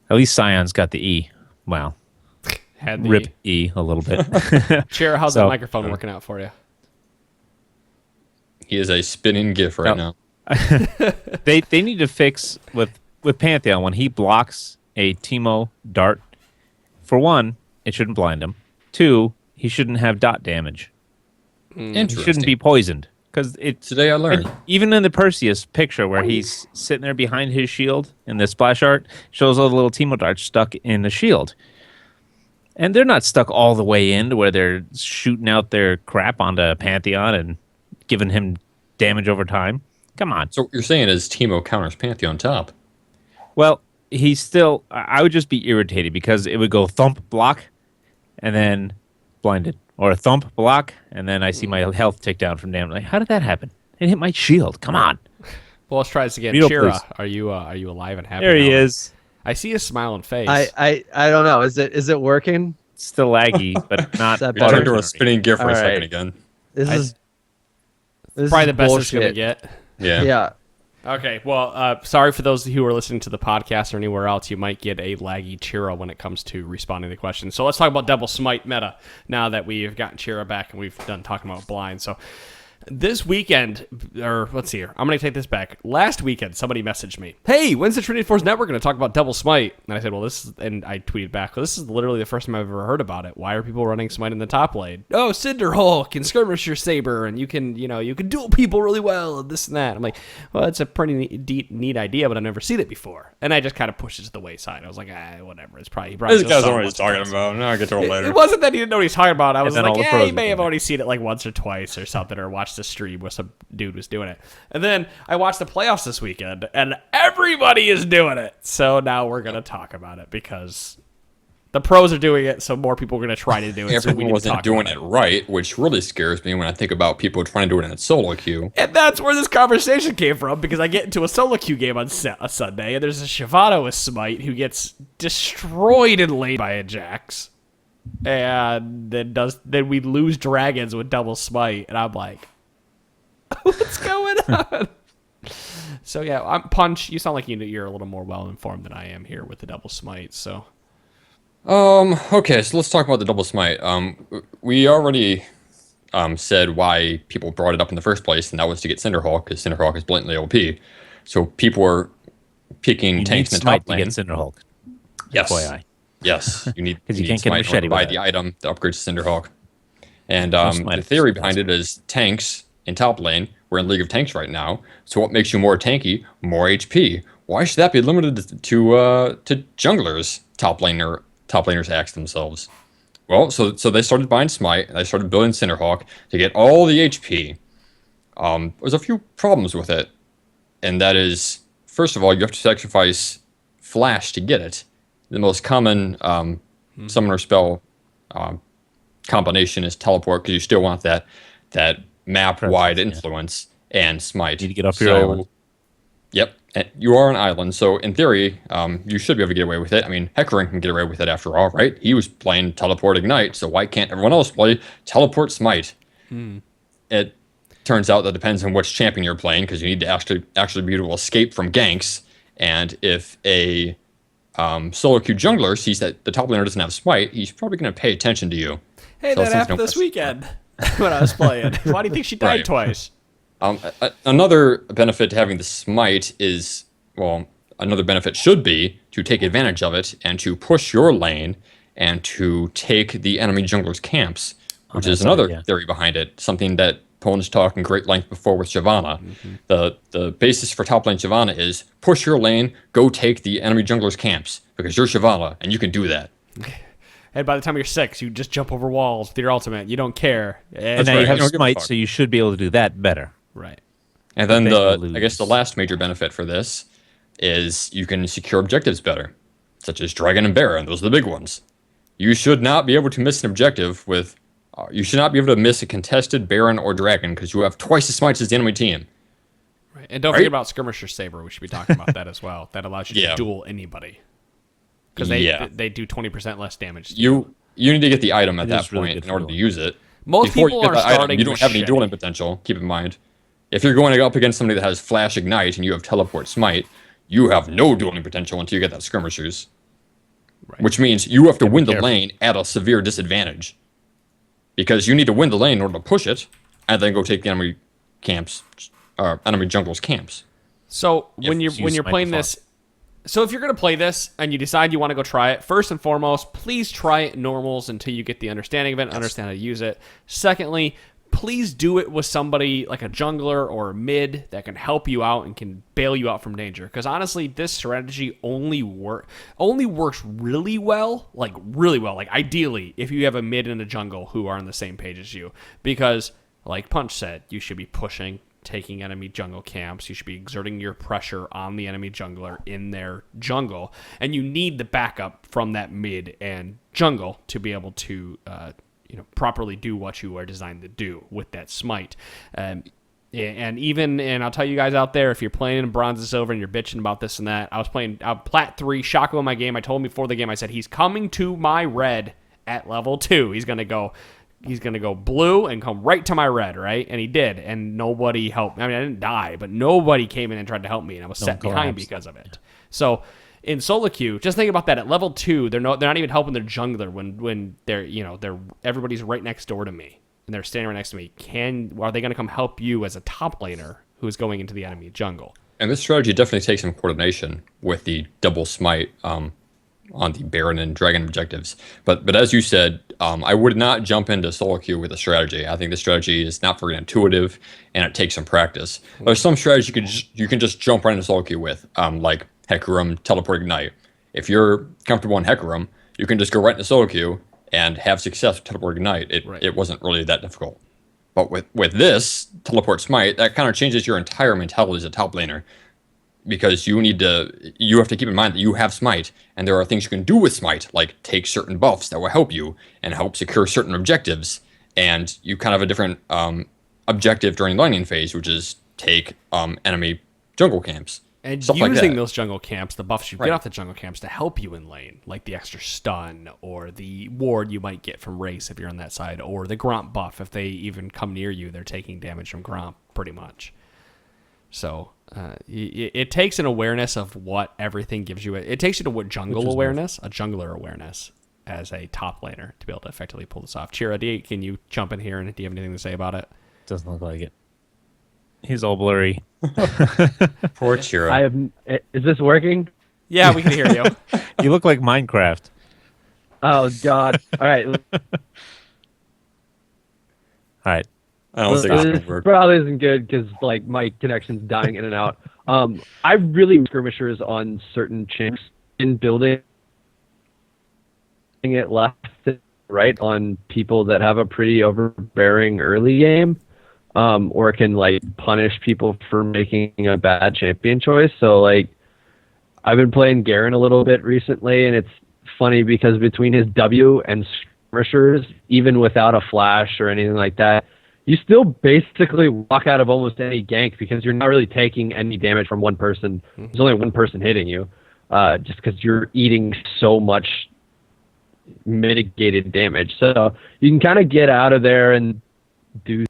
At least Sion's got the E. Wow, had the rip E a little bit. Chira, how's the microphone working out for you? He is a spinning GIF right now. They need to fix with Pantheon when he blocks a Teemo dart. For one, it shouldn't blind him. 2, he shouldn't have dot damage. He shouldn't be poisoned because today I learned. Even in the Perseus picture where he's sitting there behind his shield in the splash art, shows all the little Teemo darts stuck in the shield, and they're not stuck all the way in to where they're shooting out their crap onto Pantheon and giving him damage over time. Come on. So what you're saying is Teemo counters Pantheon top. Well, he's still. I would just be irritated because it would go thump block, and then blinded, or thump block, and then I see my health tick down from damage. Like, how did that happen? It hit my shield. Come on. Well, let's try this again. Vito, Chira, please. are you alive and happy? There he now? is. I see a smiling face. I don't know. Is it working? Still laggy, but not. Is that You better? turned to a spinning gear for a All second right. again. This is Probably the best bullshit. it's gonna get. Yeah. Yeah. Okay, well, sorry for those who are listening to the podcast or anywhere else. You might get a laggy Chira when it comes to responding to questions. So let's talk about Double Smite meta now that we've gotten Chira back and we've done talking about blind. So this weekend, or let's see here, I'm going to take this back. Last weekend, somebody messaged me, hey, when's the Trinity Force Network going to talk about Double Smite? And I said, well, and I tweeted back, well, this is literally the first time I've ever heard about it. Why are people running Smite in the top lane? Oh, Cinderhulk and Skirmisher Saber, and you can duel people really well, and this and that. I'm like, well, it's a pretty neat idea, but I've never seen it before. And I just kind of pushed it to the wayside. I was like, whatever. It's probably This just guy's saw it know what once he's or talking twice. about. No, I get to it later. It wasn't that he didn't know what he's talking about. I was then like, all the yeah, pros he may were have doing already seen it like once or twice or something, or watched a stream where some dude was doing it. And then I watched the playoffs this weekend, and everybody is doing it. So now we're going to talk about it because the pros are doing it, so more people are going to try to do it. So we Everyone need to wasn't talk doing about it right, which really scares me when I think about people trying to do it in a solo queue. And that's where this conversation came from, because I get into a solo queue game on a Sunday, and there's a Shavano with Smite who gets destroyed in lane by a Jax. And then we lose dragons with double Smite, and I'm like, what's going on? So yeah, I'm Punch. You sound like you're a little more well informed than I am here with the double Smite. So Okay, so let's talk about the double smite. We already said why people brought it up in the first place, and that was to get Cinderhulk, because Cinderhulk is blatantly OP. So people were picking You tanks need in the Smite top to lane. get Cinderhulk. Yes. FYI. Yes, you need 'Cause you need can't get a Smite in order machete to buy with the that. item that upgrades to Cinderhulk. And Smite the is theory awesome. behind it is tanks in top lane. We're in League of Tanks right now. So what makes you more tanky? More HP. Why should that be limited to junglers? Top laners ask themselves. Well, so they started buying Smite, and they started building Cinderhawk to get all the HP. There's a few problems with it, and that is, first of all, you have to sacrifice Flash to get it. The most common summoner spell combination is Teleport, because you still want that map-wide influence and Smite. Need to get off your island. Yep, and you are an island, so in theory, you should be able to get away with it. I mean, Hecarim can get away with it after all, right? He was playing Teleport Ignite, so why can't everyone else play Teleport Smite? It turns out that depends on which champion you're playing, because you need to actually be able to escape from ganks, and if a solo queue jungler sees that the top laner doesn't have Smite, he's probably going to pay attention to you. hey, So that since happened no- this weekend when I was playing. Why do you think she died Right. twice? Another benefit to having the Smite is, well, another benefit should be to take advantage of it and to push your lane and to take the enemy jungler's camps, which that is side, another yeah. theory behind it, something that Poland's talked in great length before with Shyvana. The basis for top lane Shyvana is push your lane, go take the enemy jungler's camps, because you're Shyvana, and you can do that. And by the time you're 6, you just jump over walls with your ultimate. You don't care. And And now right. you have You don't give a Smite, fuck. so you should be able to do that better. right. And then then you I guess the lose. last major benefit for this is you can secure objectives better, such as Dragon and Baron. Those are the big ones. You should not be able to miss an objective with. You should not be able to miss a contested Baron or Dragon, because you have twice as smites as the enemy team. Right. And don't Right? forget about Skirmisher Saber. We should be talking about that as well. That allows you Yeah. to duel anybody. Because Yeah. they do 20% less damage. You need to get the item at It that is really point good in for order to dueling. use it. Most Before people you get are that item, starting you don't with have any Shen. dueling potential. Keep in mind, if you're going up against somebody that has Flash Ignite and you have Teleport Smite, you have no dueling potential until you get that Skirmishers. Right. Which means you have to win the careful. lane at a severe disadvantage. Because you need to win the lane in order to push it, and then go take the enemy camps, or enemy jungle's camps. So when Yes, you're use Smite playing to this, so if you're gonna play this and you decide you want to go try it, first and foremost, please try it in normals until you get the understanding of it, and understand how to use it. Secondly, please do it with somebody like a jungler or a mid that can help you out and can bail you out from danger. Because honestly, this strategy only works really well, like ideally, if you have a mid and a jungle who are on the same page as you. Because, like Punch said, you should be pushing taking enemy jungle camps. You should be exerting your pressure on the enemy jungler in their jungle, and you need the backup from that mid and jungle to be able to properly do what you are designed to do with that smite. And I'll tell you guys out there, if you're playing in Bronze and Silver and you're bitching about this and that, I was playing Plat 3, Shaco in my game. I told him before the game, I said, he's coming to my red at level 2. He's going to go blue and come right to my red, right? And he did, and nobody helped. I mean, I didn't die, but nobody came in and tried to help me, and I was set behind because of it. So in solo queue, just think about that. At level 2, they're not even helping their jungler when they're everybody's right next door to me. And they're standing right next to me. Are they going to come help you as a top laner who is going into the enemy jungle? And this strategy definitely takes some coordination with the double smite on the Baron and Dragon objectives. But as you said, I would not jump into solo queue with a strategy. I think the strategy is not very intuitive, and it takes some practice. There's some strategies you can just jump right into solo queue with, like Hecarim, Teleport Ignite. If you're comfortable in Hecarim, you can just go right into solo queue and have success with Teleport Ignite. It wasn't really that difficult. But with this, Teleport Smite, that kind of changes your entire mentality as a top laner. Because you have to keep in mind that you have Smite, and there are things you can do with Smite, like take certain buffs that will help you and help secure certain objectives. And you kind of have a different objective during laning phase, which is take enemy jungle camps. And stuff using like those jungle camps, the buffs you get off the jungle camps to help you in lane, like the extra stun or the ward you might get from Race if you're on that side, or the Gromp buff. If they even come near you, they're taking damage from Gromp pretty much. So it takes an awareness of what everything gives you. It takes you to what jungle awareness, a jungler awareness as a top laner to be able to effectively pull this off. Chira, can you jump in here and do you have anything to say about it? Doesn't look like it. He's all blurry. Poor Chira. Is this working? Yeah, we can hear you. You look like Minecraft. Oh God! All right. All right. I don't think it's going This to work. probably isn't good because like my connection's dying in and out. I really skirmishers on certain champs in building it left and right on people that have a pretty overbearing early game, or can like punish people for making a bad champion choice. So like, I've been playing Garen a little bit recently, and it's funny because between his W and skirmishers, even without a flash or anything like that, you still basically walk out of almost any gank because you're not really taking any damage from one person. There's only one person hitting you, just because you're eating so much mitigated damage. So you can kind of get out of there and do.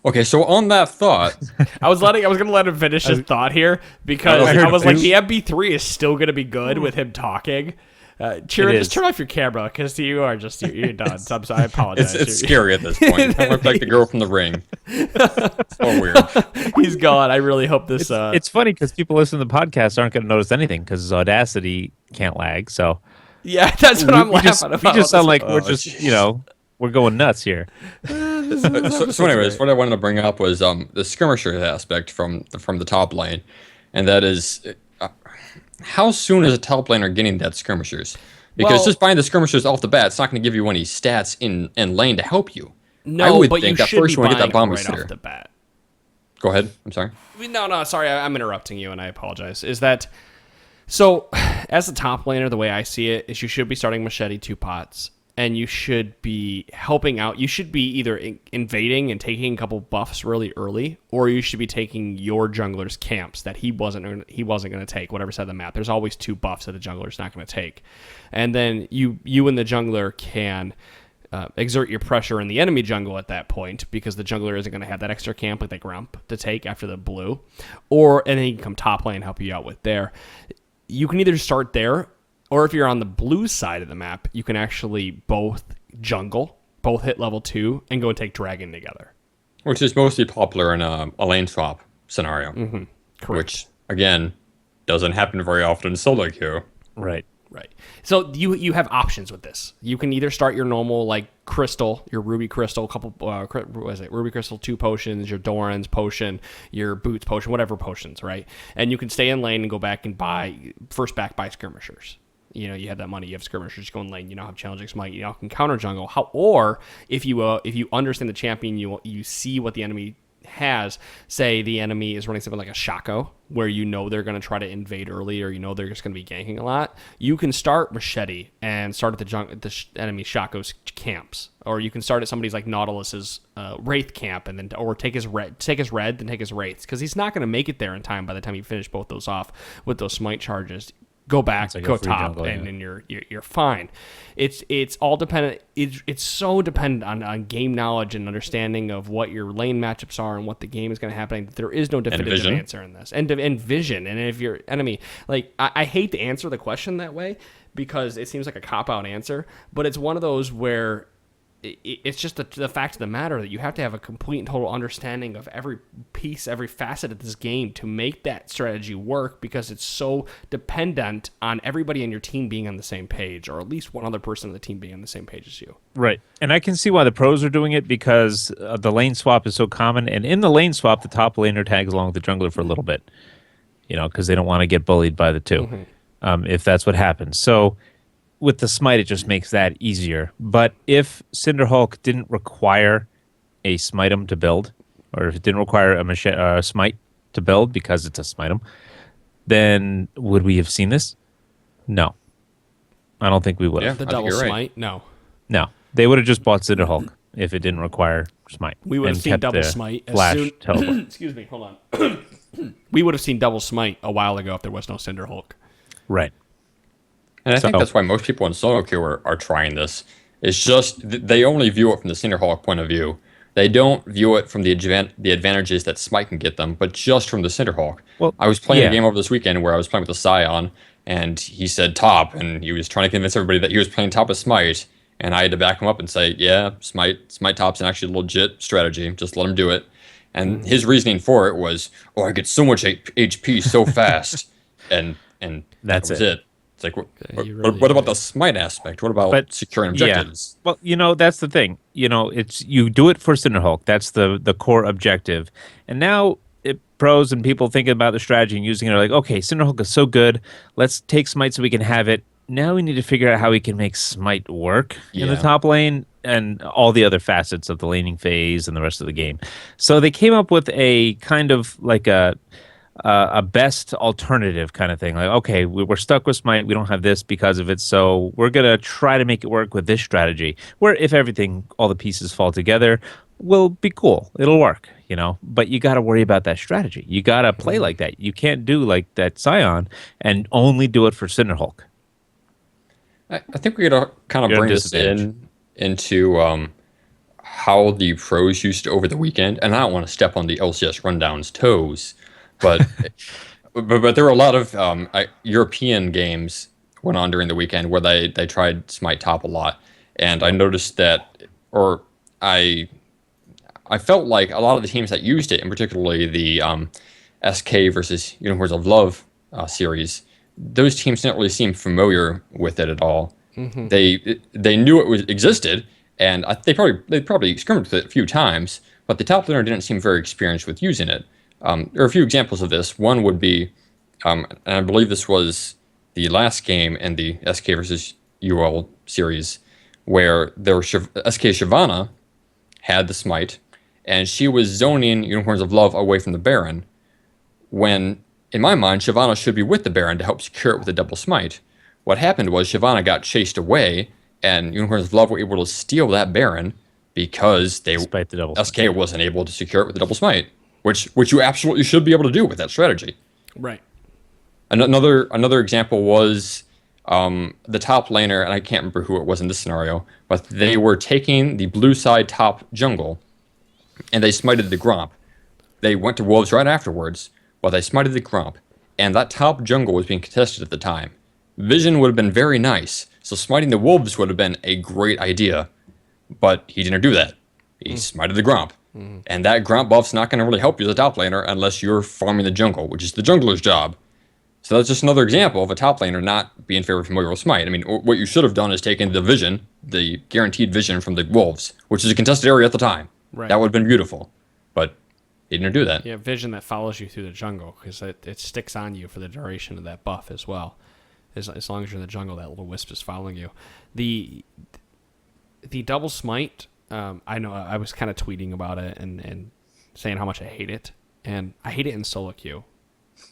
Okay, so on that thought, I was going to let him finish his thought here because I was like, the MB3 is still going to be good with him talking. Chira, just turn off your camera because you're done. So I apologize. it's scary at this point. I look like the girl from The Ring. So weird. He's gone. I really hope this. It's funny because people listening to the podcast aren't going to notice anything because his Audacity can't lag. So yeah, that's what I'm laughing about. We just sound like we're just, we're going nuts here. So anyways, what I wanted to bring up was the skirmisher aspect from the top lane, and that is how soon is a top laner getting that skirmishers? Because just buying the skirmishers off the bat, it's not going to give you any stats in lane to help you. No, I would but think you that should first be you want to buying get that bomb right right off the bat. Go ahead. I'm sorry. No, sorry, I'm interrupting you, and I apologize. Is that so? As a top laner, the way I see it is, you should be starting Machete 2 pots. And you should be helping out. You should be either invading and taking a couple buffs really early, or you should be taking your jungler's camps that he wasn't going to take, whatever side of the map. There's always 2 buffs that the jungler's not going to take. And then you and the jungler can exert your pressure in the enemy jungle at that point, because the jungler isn't going to have that extra camp like the Grump to take after the blue. And then he can come top lane and help you out with there. You can either start there, or if you're on the blue side of the map, you can actually both jungle, both hit level 2, and go and take Dragon together. Which is mostly popular in a lane swap scenario. Mm-hmm. Correct. Which, again, doesn't happen very often in solo queue. Right. So you have options with this. You can either start your normal like crystal, your ruby crystal, a couple ruby crystal 2 potions, your Doran's potion, your boots potion, whatever potions, right? And you can stay in lane and go back and buy skirmishers. you have that money, you have skirmishers, just go in lane, you now have challenging smite, you now can counter jungle. Or if you understand the champion, you see what the enemy has. Say the enemy is running something like a Shaco, where they're going to try to invade early, or they're just going to be ganking a lot. You can start Machete and start at the enemy Shaco's camps, or you can start at somebody's like Nautilus's Wraith camp, and then or take his red, then take his Wraiths, because he's not going to make it there in time. By the time you finish both those off with those smite charges, go back, like go a free top, jungle, and yeah. then you're fine. It's all dependent. It's so dependent on game knowledge and understanding of what your lane matchups are and what the game is going to happen. There is no definitive answer in this, and vision. And if your enemy, like, I hate to answer the question that way because it seems like a cop out answer, but it's one of those where it's just the fact of the matter that you have to have a complete and total understanding of every piece, every facet of this game to make that strategy work, because it's so dependent on everybody in your team being on the same page, or at least one other person on the team being on the same page as you. Right. And I can see why the pros are doing it, because the lane swap is so common. And in the lane swap, the top laner tags along with the jungler for a little bit, because they don't want to get bullied by the two, if that's what happens. So with the smite, it just makes that easier. But if Cinderhulk didn't require a smitem to build, or if it didn't require a smite to build because it's a smitem, then would we have seen this? No. I don't think we would have. The I think double you're right. smite, no. No. They would have just bought Cinderhulk if it didn't require smite. We would have and seen kept double the smite as flash soon. teleport. Excuse me, hold on. We would have seen double smite a while ago if there was no Cinderhulk. Right. And I think So- that's why most people in solo queue are trying this. It's just they only view it from the Cinderhulk point of view. They don't view it from the advantages that Smite can get them, but just from the Cinderhulk. Well, I was playing yeah. a game over this weekend where I was playing with the Sion, and he said top, and he was trying to convince everybody that he was playing top of Smite, and I had to back him up and say, yeah, Smite top's an actually legit strategy. Just let him do it. And his reasoning for it was, I get so much HP so fast, and That's that was it. it. It's like, you what about the Smite aspect? What about securing objectives? Yeah. Well, that's the thing. It's you do it for Cinderhulk. That's the core objective. And now pros and people thinking about the strategy and using it are like, okay, Cinderhulk is so good. Let's take Smite so we can have it. Now we need to figure out how we can make Smite work in the Yeah. top lane and all the other facets of the laning phase and the rest of the game. So they came up with a kind of like a best alternative kind of thing. Like, okay, we're stuck with Smite. We don't have this because of it. So we're going to try to make it work with this strategy where if all the pieces fall together, will be cool. It'll work, but you got to worry about that strategy. You got to play like that. You can't do like that Sion and only do it for Cinderhulk. I think we're gonna kind of You're bring this disadvantaged. into how the pros used it over the weekend, and I don't want to step on the LCS rundown's toes, but but there were a lot of European games went on during the weekend where they tried Smite top a lot, and I noticed that, or I felt like a lot of the teams that used it, and particularly the SK versus Unicorns of Love series, those teams didn't really seem familiar with it at all. Mm-hmm. They knew it existed, and they probably skirmished with it a few times, but the top laner didn't seem very experienced with using it. There are a few examples of this. One would be, and I believe this was the last game in the SK versus UL series, where SK Shyvana had the Smite, and she was zoning Unicorns of Love away from the Baron, when, in my mind, Shyvana should be with the Baron to help secure it with a double Smite. What happened was Shyvana got chased away, and Unicorns of Love were able to steal that Baron because Despite the double SK wasn't able to secure it with the double Smite, which you absolutely should be able to do with that strategy. Right. Another example was the top laner, and I can't remember who it was in this scenario, but they were taking the blue side top jungle, and they smited the Gromp. They went to Wolves right afterwards, but they smited the Gromp, and that top jungle was being contested at the time. Vision would have been very nice, so smiting the Wolves would have been a great idea, but he didn't do that. He smited the Gromp. And that Gromp buff's not going to really help you as a top laner unless you're farming the jungle, which is the jungler's job. So that's just another example of a top laner not being very familiar with Smite. I mean, what you should have done is taken the vision, the guaranteed vision from the Wolves, which is a contested area at the time. Right. That would have been beautiful, but he didn't do that. Yeah, vision that follows you through the jungle, because it sticks on you for the duration of that buff as well. as long as you're in the jungle, that little wisp is following you. The double smite, I know I was kind of tweeting about it and saying how much I hate it, and I hate it in solo queue.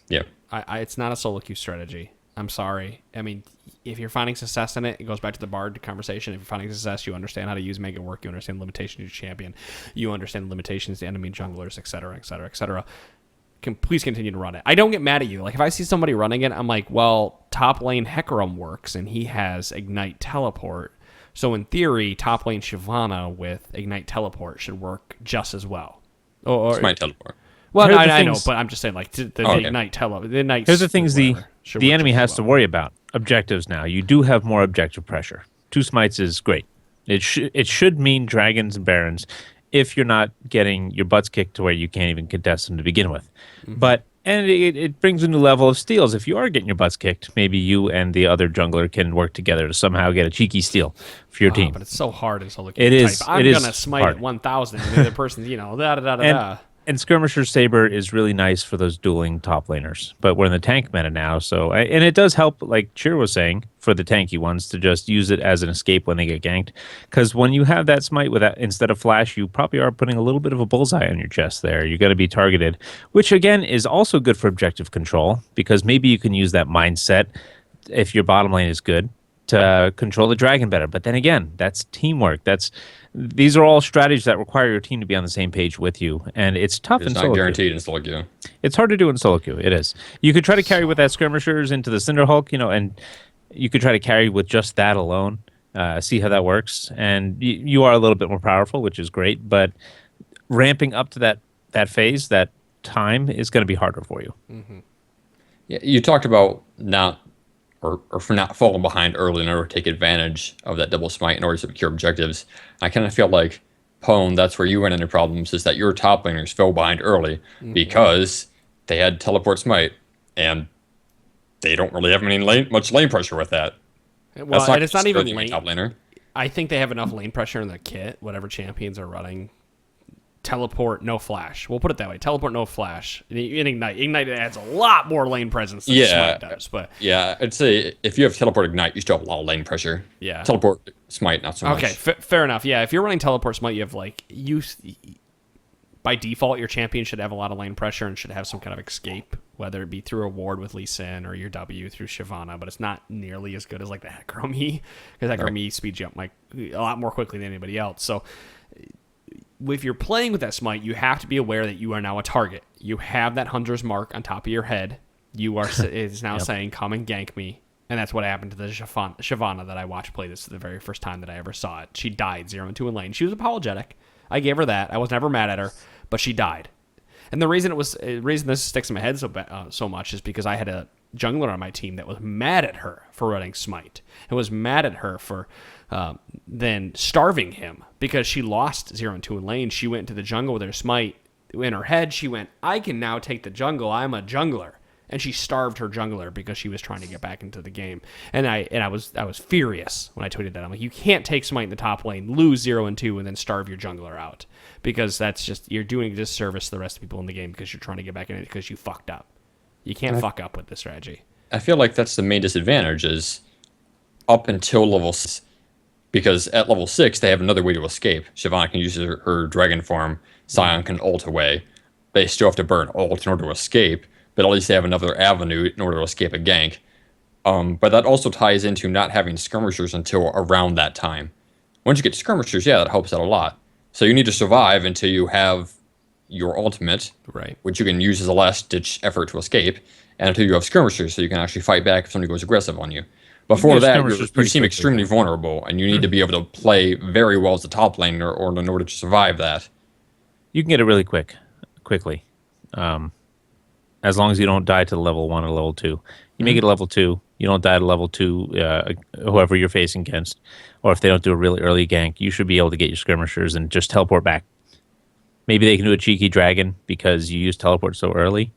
Yeah. It's not a solo queue strategy. I'm sorry. I mean, if you're finding success in it, it goes back to the Bard conversation. If you're finding success, you understand how to use Mega Work, you understand the limitations of your champion, you understand the limitations to enemy junglers, etc., etc., etc. Please continue to run it. I don't get mad at you. Like, if I see somebody running it, I'm like, well, top lane Hecarim works, and he has Ignite Teleport. So in theory, top lane Shyvana with Ignite Teleport should work just as well. Or Smite Teleport. well, Here's the I know, things- but I'm just saying, like, the okay. Ignite Teleport. The Ignite. Here's the things whatever, should the work enemy just has as to well. worry about. Objectives now. You do have more objective pressure. 2 smites is great. It should mean dragons and barons if you're not getting your butts kicked to where you can't even contest them to begin with. Mm-hmm. And it brings a new level of steals. If you are getting your butts kicked, maybe you and the other jungler can work together to somehow get a cheeky steal for your team. But it's so hard in solo queue. It is- I'm it is gonna smite hard. at 1,000, and the other person, da da da da. And Skirmisher Saber is really nice for those dueling top laners. But we're in the tank meta now, and it does help, like Chira was saying, for the tanky ones to just use it as an escape when they get ganked. Because when you have that smite with that, instead of flash, you probably are putting a little bit of a bullseye on your chest there. You're going to be targeted, which again is also good for objective control, because maybe you can use that mindset if your bottom lane is good to control the dragon better. But then again, that's teamwork. These are all strategies that require your team to be on the same page with you, and it's tough in It's solo not queue. guaranteed in solo queue. It's hard to do in solo queue. It is. You could try to carry with that skirmishers into the Cinderhulk, and you could try to carry with just that alone. See how that works, and you are a little bit more powerful, which is great. But ramping up to that phase, that time is going to be harder for you. Yeah, you talked about not for not falling behind early in order to take advantage of that double smite in order to secure objectives. I kind of feel like, Pone, that's where you run into problems, is that your top laners fell behind early because they had teleport smite, and they don't really have much lane pressure with that. Well, and it's not even a lane. top laner. I think they have enough lane pressure in the kit, whatever champions are running. Teleport, no flash. We'll put it that way. Teleport, no flash. In Ignite. Ignite adds a lot more lane presence than Smite does. But yeah, I'd say if you have teleport ignite, you still have a lot of lane pressure. Yeah. Teleport smite, not so much. okay, fair enough. Yeah, if you're running Teleport Smite, you have by default, your champion should have a lot of lane pressure and should have some kind of escape, whether it be through a ward with Lee Sin or your W through Shyvana, but it's not nearly as good as like the Hecarim E, because Hecarim E speeds you up like a lot more quickly than anybody else. So if you're playing with that smite, you have to be aware that you are now a target. You have that hunter's mark on top of your head. You are is now saying, "Come and gank me," and that's what happened to the Shyvana that I watched play this the very first time that I ever saw it. She died 0-2 in lane. She was apologetic. I gave her that. I was never mad at her, but she died. And the reason this sticks in my head so much is because I had a jungler on my team that was mad at her for running smite. It was mad at her for then starving him because she lost 0-2 in lane. She went into the jungle with her smite. In her head, she went, "I can now take the jungle. I'm a jungler." And she starved her jungler because she was trying to get back into the game. And I was furious when I tweeted that. I'm like, you can't take smite in the top lane, lose 0-2, and then starve your jungler out, because that's just, you're doing a disservice to the rest of the people in the game because you're trying to get back in it because you fucked up. You can't fuck up with this strategy. I feel like that's the main disadvantage is up until level 6, because at level 6 they have another way to escape. Shyvana can use her dragon form. Sion can ult away. They still have to burn ult in order to escape, but at least they have another avenue in order to escape a gank. But that also ties into not having skirmishers until around that time. Once you get skirmishers, yeah, that helps out a lot. So you need to survive until you have your ultimate, Right. which you can use as a last-ditch effort to escape, and until you have skirmishers, so you can actually fight back if somebody goes aggressive on you. Before get that, skirmishers you pretty seem quickly. extremely vulnerable, and you need to be able to play very well as a top laner or in order to survive that. You can get it really quickly, as long as you don't die to level 1 or level 2. You make it to level 2, you don't die to level 2, whoever you're facing against, or if they don't do a really early gank, you should be able to get your skirmishers and just teleport back. Maybe they can do a cheeky dragon because you use teleport so early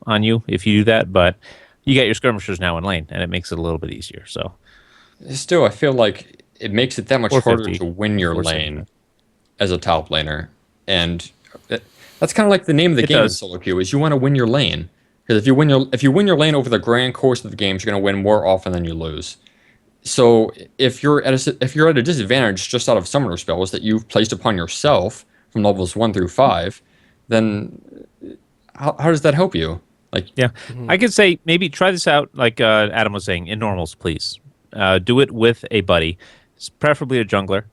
on you if you do that, but you got your skirmishers now in lane, and it makes it a little bit easier. So Still, I feel like it makes it that much Or harder 50. to win your Or lane 70. as a top laner. And that's kind of like the name of the It game in does. solo queue is you want to win your lane. Because if you win your lane over the grand course of the games, you're going to win more often than you lose. So if you're at a disadvantage just out of summoner spells that you've placed upon yourself from levels 1 through 5, then how does that help you? Like, Yeah, I could say maybe try this out, like Adam was saying, in normals, please. Do it with a buddy, preferably a jungler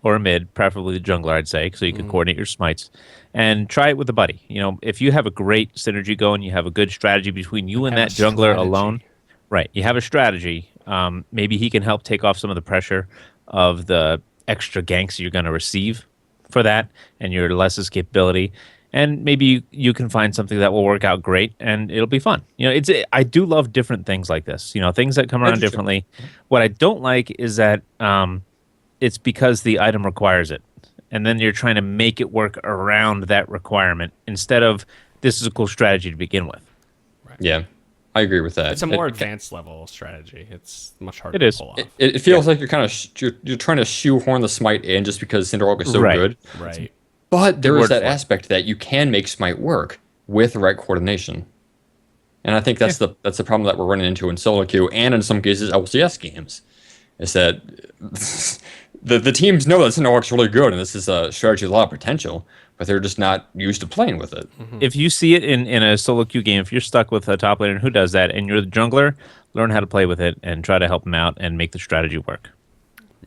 or a mid, preferably the jungler, I'd say, so you can coordinate your smites, and try it with a buddy. You know, if you have a great synergy going, you have a good strategy between you and that jungler alone, right? You have a strategy. Maybe he can help take off some of the pressure of the extra ganks you're going to receive for that, and your less escapability. And maybe you can find something that will work out great, and it'll be fun. You know, I do love different things like this. You know, things that come around differently. What I don't like is that it's because the item requires it, and then you're trying to make it work around that requirement instead of this is a cool strategy to begin with. Right. yeah, I agree with that. It's a more advanced level strategy. It's much harder It to is. pull off. It feels like you're kind of you're trying to shoehorn the Smite in just because Cinderhulk is so good. Right. But there is word that for it. aspect that you can make Smite work with the right coordination. And I think that's the problem that we're running into in solo queue and in some cases LCS games. Is that the teams know that Cinderhulk's really good and this is a strategy with a lot of potential, but they're just not used to playing with it. If you see it in a solo queue game, if you're stuck with a top laner who does that, and you're the jungler, learn how to play with it and try to help them out and make the strategy work.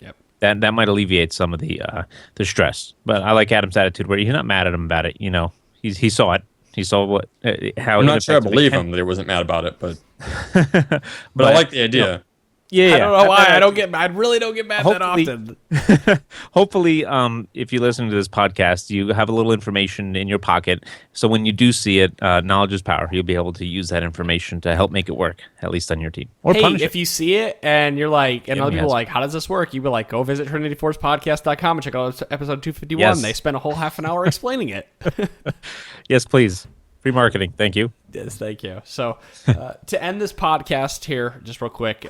Yep. That might alleviate some of the stress. But I like Adam's attitude where he's not mad at him about it. You know, he saw it. He saw what how. I'm not sure I believe him that he wasn't mad about it, but I like the idea. Yeah, I don't know why. I really don't get mad that Hopefully- often. Hopefully, if you listen to this podcast, you have a little information in your pocket. So when you do see it, knowledge is power. You'll be able to use that information to help make it work, at least on your team. Or Hey, punish if it. you see it and you're like, and Yeah, other people yes. are like, how does this work? You be like, go visit trinityforcepodcast.com and check out episode 251. Yes. They spent a whole half an hour explaining it. Yes, please. Free marketing. Thank you. Yes, thank you. So to end this podcast here, just real quick,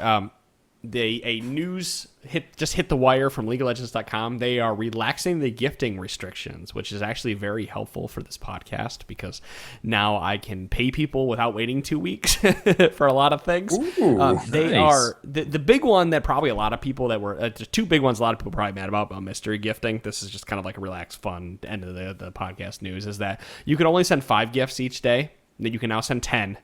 a news hit the wire from LeagueOfLegends.com. They are relaxing the gifting restrictions, which is actually very helpful for this podcast because now I can pay people without waiting 2 weeks for a lot of things. They nice. are the big one that probably a lot of people that were two big ones. A lot of people probably mad about mystery gifting. This is just kind of like a relaxed, fun end of the podcast news. Is that you can only send 5 gifts each day. That you can now send 10.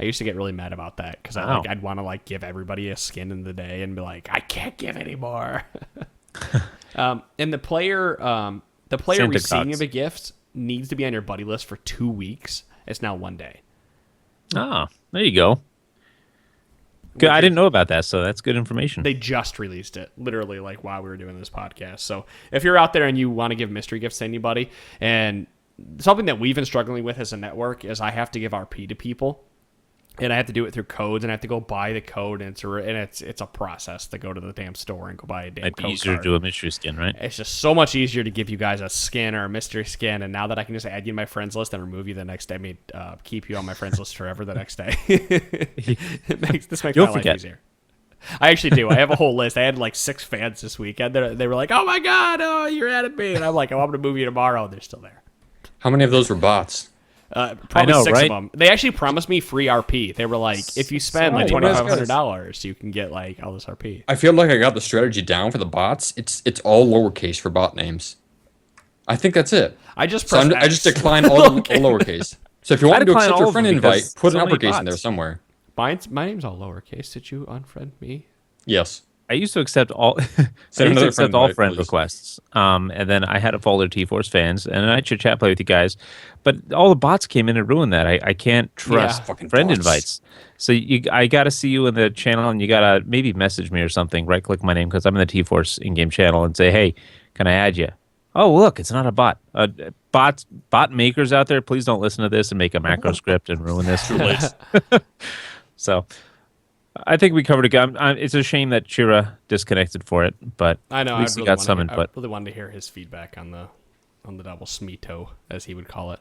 I used to get really mad about that because I'd want to give everybody a skin in the day and be like, I can't give anymore. And the player Santa receiving Claus. of a gift needs to be on your buddy list for 2 weeks. It's now 1 day. Ah, there you go. Good. I didn't know about that, so that's good information. They just released it, literally while we were doing this podcast. So if you're out there and you want to give mystery gifts to anybody, and something that we've been struggling with as a network is I have to give RP to people. And I have to do it through codes, and I have to go buy the code, and it's a process to go to the damn store and go buy a damn Might be code easier card. to do a mystery skin, right? It's just so much easier to give you guys a skin or a mystery skin, and now that I can just add you to my friends list and remove you the next day, keep you on my friends list forever the next day. This makes You'll my life forget. easier. I actually do. I have a whole list. I had 6 fans this weekend. They were like, "Oh my god, you're adding me," and I'm like, "Oh, I'm gonna move you tomorrow." And they're still there. How many of those were bots? Probably know, 6 right? of them. They actually promised me free RP. They were like, if you spend Oh, $2,500, you can get all this RP. I feel like I got the strategy down for the bots. It's all lowercase for bot names. I think that's it. I just So pressed I just X. decline all lowercase. So if you want to decline accept all your of friend them invite, because put so an many uppercase in there bots. somewhere. My name's all lowercase. Did you unfriend me? Yes. I used to accept all. I Send used to another accept friend all invite, friend please. requests. And then I had a folder T-Force fans, and I should chat play with you guys. But all the bots came in and ruined that. I can't trust fucking friend bots. invites. So I got to see you in the channel, and you got to maybe message me or something. Right click my name because I'm in the T-Force in-game channel, and say, hey, can I add you? Oh, look, it's not a bot. Bot makers out there, please don't listen to this and make a macro script and ruin this. So I think we covered it. It's a shame that Chira disconnected for it, but I know. at least he got some input. I really wanted to hear his feedback on the double Smito, as he would call it.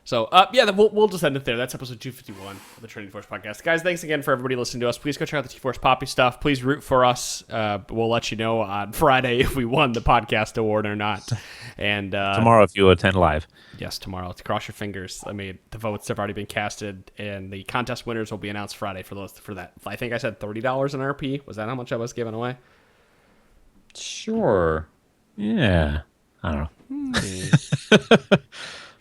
So, then we'll just end it there. That's episode 251 of the Trinity Force podcast. Guys, thanks again for everybody listening to us. Please go check out the T-Force Poppy stuff. Please root for us. We'll let you know on Friday if we won the podcast award or not. And Tomorrow, if you attend live. Yes, tomorrow. Cross your fingers. I mean, the votes have already been casted, and the contest winners will be announced Friday for that. I think I said $30 in RP. Was that how much I was giving away? Sure. Yeah. I don't know.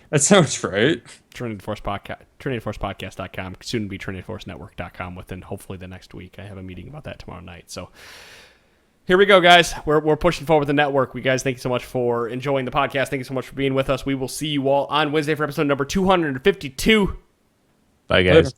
That sounds right. Trinity Force Podcast, TrinityForcePodcast.com, soon to be TrinityForceNetwork.com within hopefully the next week. I have a meeting about that tomorrow night. So here we go, guys. We're pushing forward the network. We guys, thank you so much for enjoying the podcast. Thank you so much for being with us. We will see you all on Wednesday for episode number 252. Bye, guys. Later.